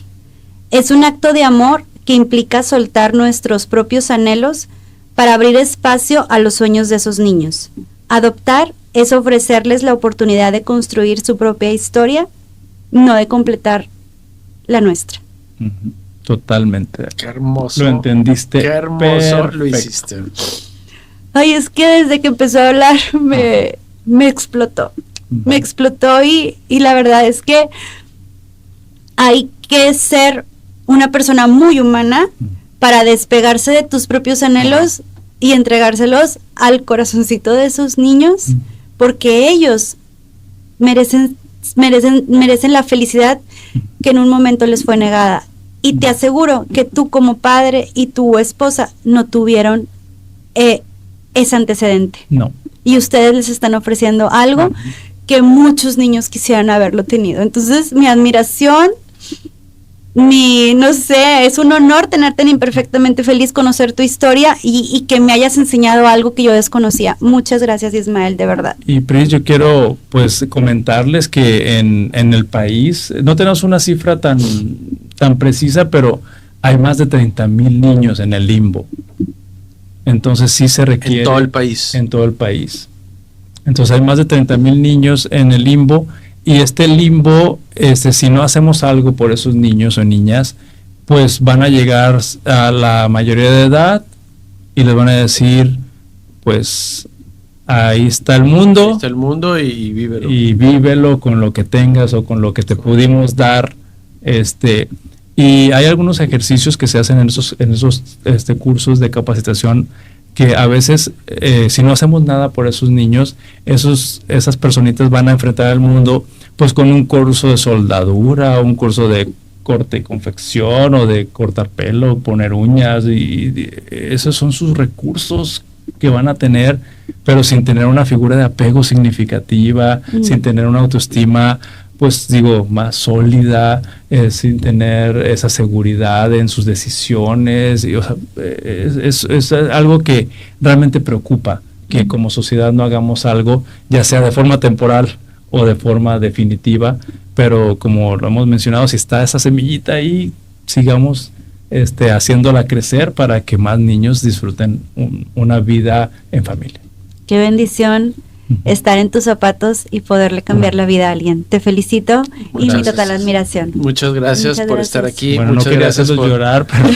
Es un acto de amor que implica soltar nuestros propios anhelos para abrir espacio a los sueños de esos niños. Adoptar es ofrecerles la oportunidad de construir su propia historia, no de completar la nuestra. Totalmente. Qué hermoso. Lo entendiste. Qué hermoso perfecto. lo hiciste. Ay, es que desde que empezó a hablar me explotó. Me explotó y la verdad es que hay que ser una persona muy humana para despegarse de tus propios anhelos y entregárselos al corazoncito de esos niños, porque ellos merecen la felicidad que en un momento les fue negada. Y te aseguro que tú como padre y tu esposa no tuvieron ese antecedente. No. Y ustedes les están ofreciendo algo que muchos niños quisieran haberlo tenido. Entonces, mi admiración, no sé, es un honor tenerte en Imperfectamente Feliz, conocer tu historia y que me hayas enseñado algo que yo desconocía. Muchas gracias, Ismael, de verdad. Y Pris, yo quiero pues comentarles que en el país, no tenemos una cifra tan precisa, pero hay más de 30,000 niños en el limbo. Entonces sí se requiere. En todo el país. En todo el país. Entonces hay más de 30,000 niños en el limbo. Y este limbo, si no hacemos algo por esos niños o niñas, pues van a llegar a la mayoría de edad y les van a decir, pues ahí está el mundo. Ahí está el mundo y vívelo. Y vívelo con lo que tengas o con lo que te pudimos dar. Y hay algunos ejercicios que se hacen en esos cursos de capacitación que a veces, si no hacemos nada por esos niños, esas personitas van a enfrentar al mundo pues con un curso de soldadura, un curso de corte y confección, o de cortar pelo, poner uñas, y esos son sus recursos que van a tener, pero sin tener una figura de apego significativa, sin tener una autoestima pues digo, más sólida, sin tener esa seguridad en sus decisiones. Y, o sea, es algo que realmente preocupa, que como sociedad no hagamos algo, ya sea de forma temporal o de forma definitiva, pero como lo hemos mencionado, si está esa semillita ahí, sigamos haciéndola crecer para que más niños disfruten una vida en familia. Qué bendición estar en tus zapatos y poderle cambiar la vida a alguien. Te felicito y mi total admiración. Muchas gracias por estar aquí. Bueno, muchas no quería gracias hacerlos llorar, pero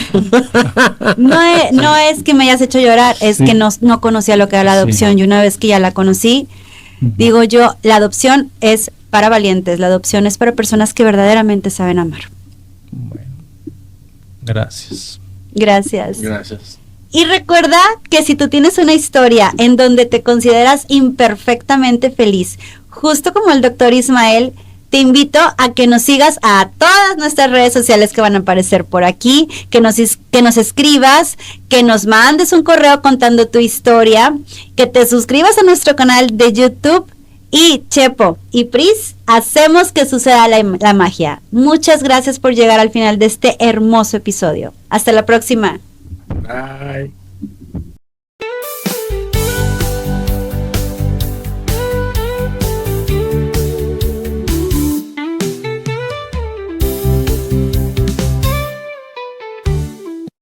no es que me hayas hecho llorar, es que no conocía lo que era la adopción, y una vez que ya la conocí, digo yo, la adopción es para valientes, la adopción es para personas que verdaderamente saben amar. Bueno, gracias. Gracias. Y recuerda que si tú tienes una historia en donde te consideras imperfectamente feliz, justo como el doctor Ismael, te invito a que nos sigas a todas nuestras redes sociales que van a aparecer por aquí, que nos escribas, que nos mandes un correo contando tu historia, que te suscribas a nuestro canal de YouTube. Y Chepo y Pris, hacemos que suceda la magia. Muchas gracias por llegar al final de este hermoso episodio. Hasta la próxima. Bye.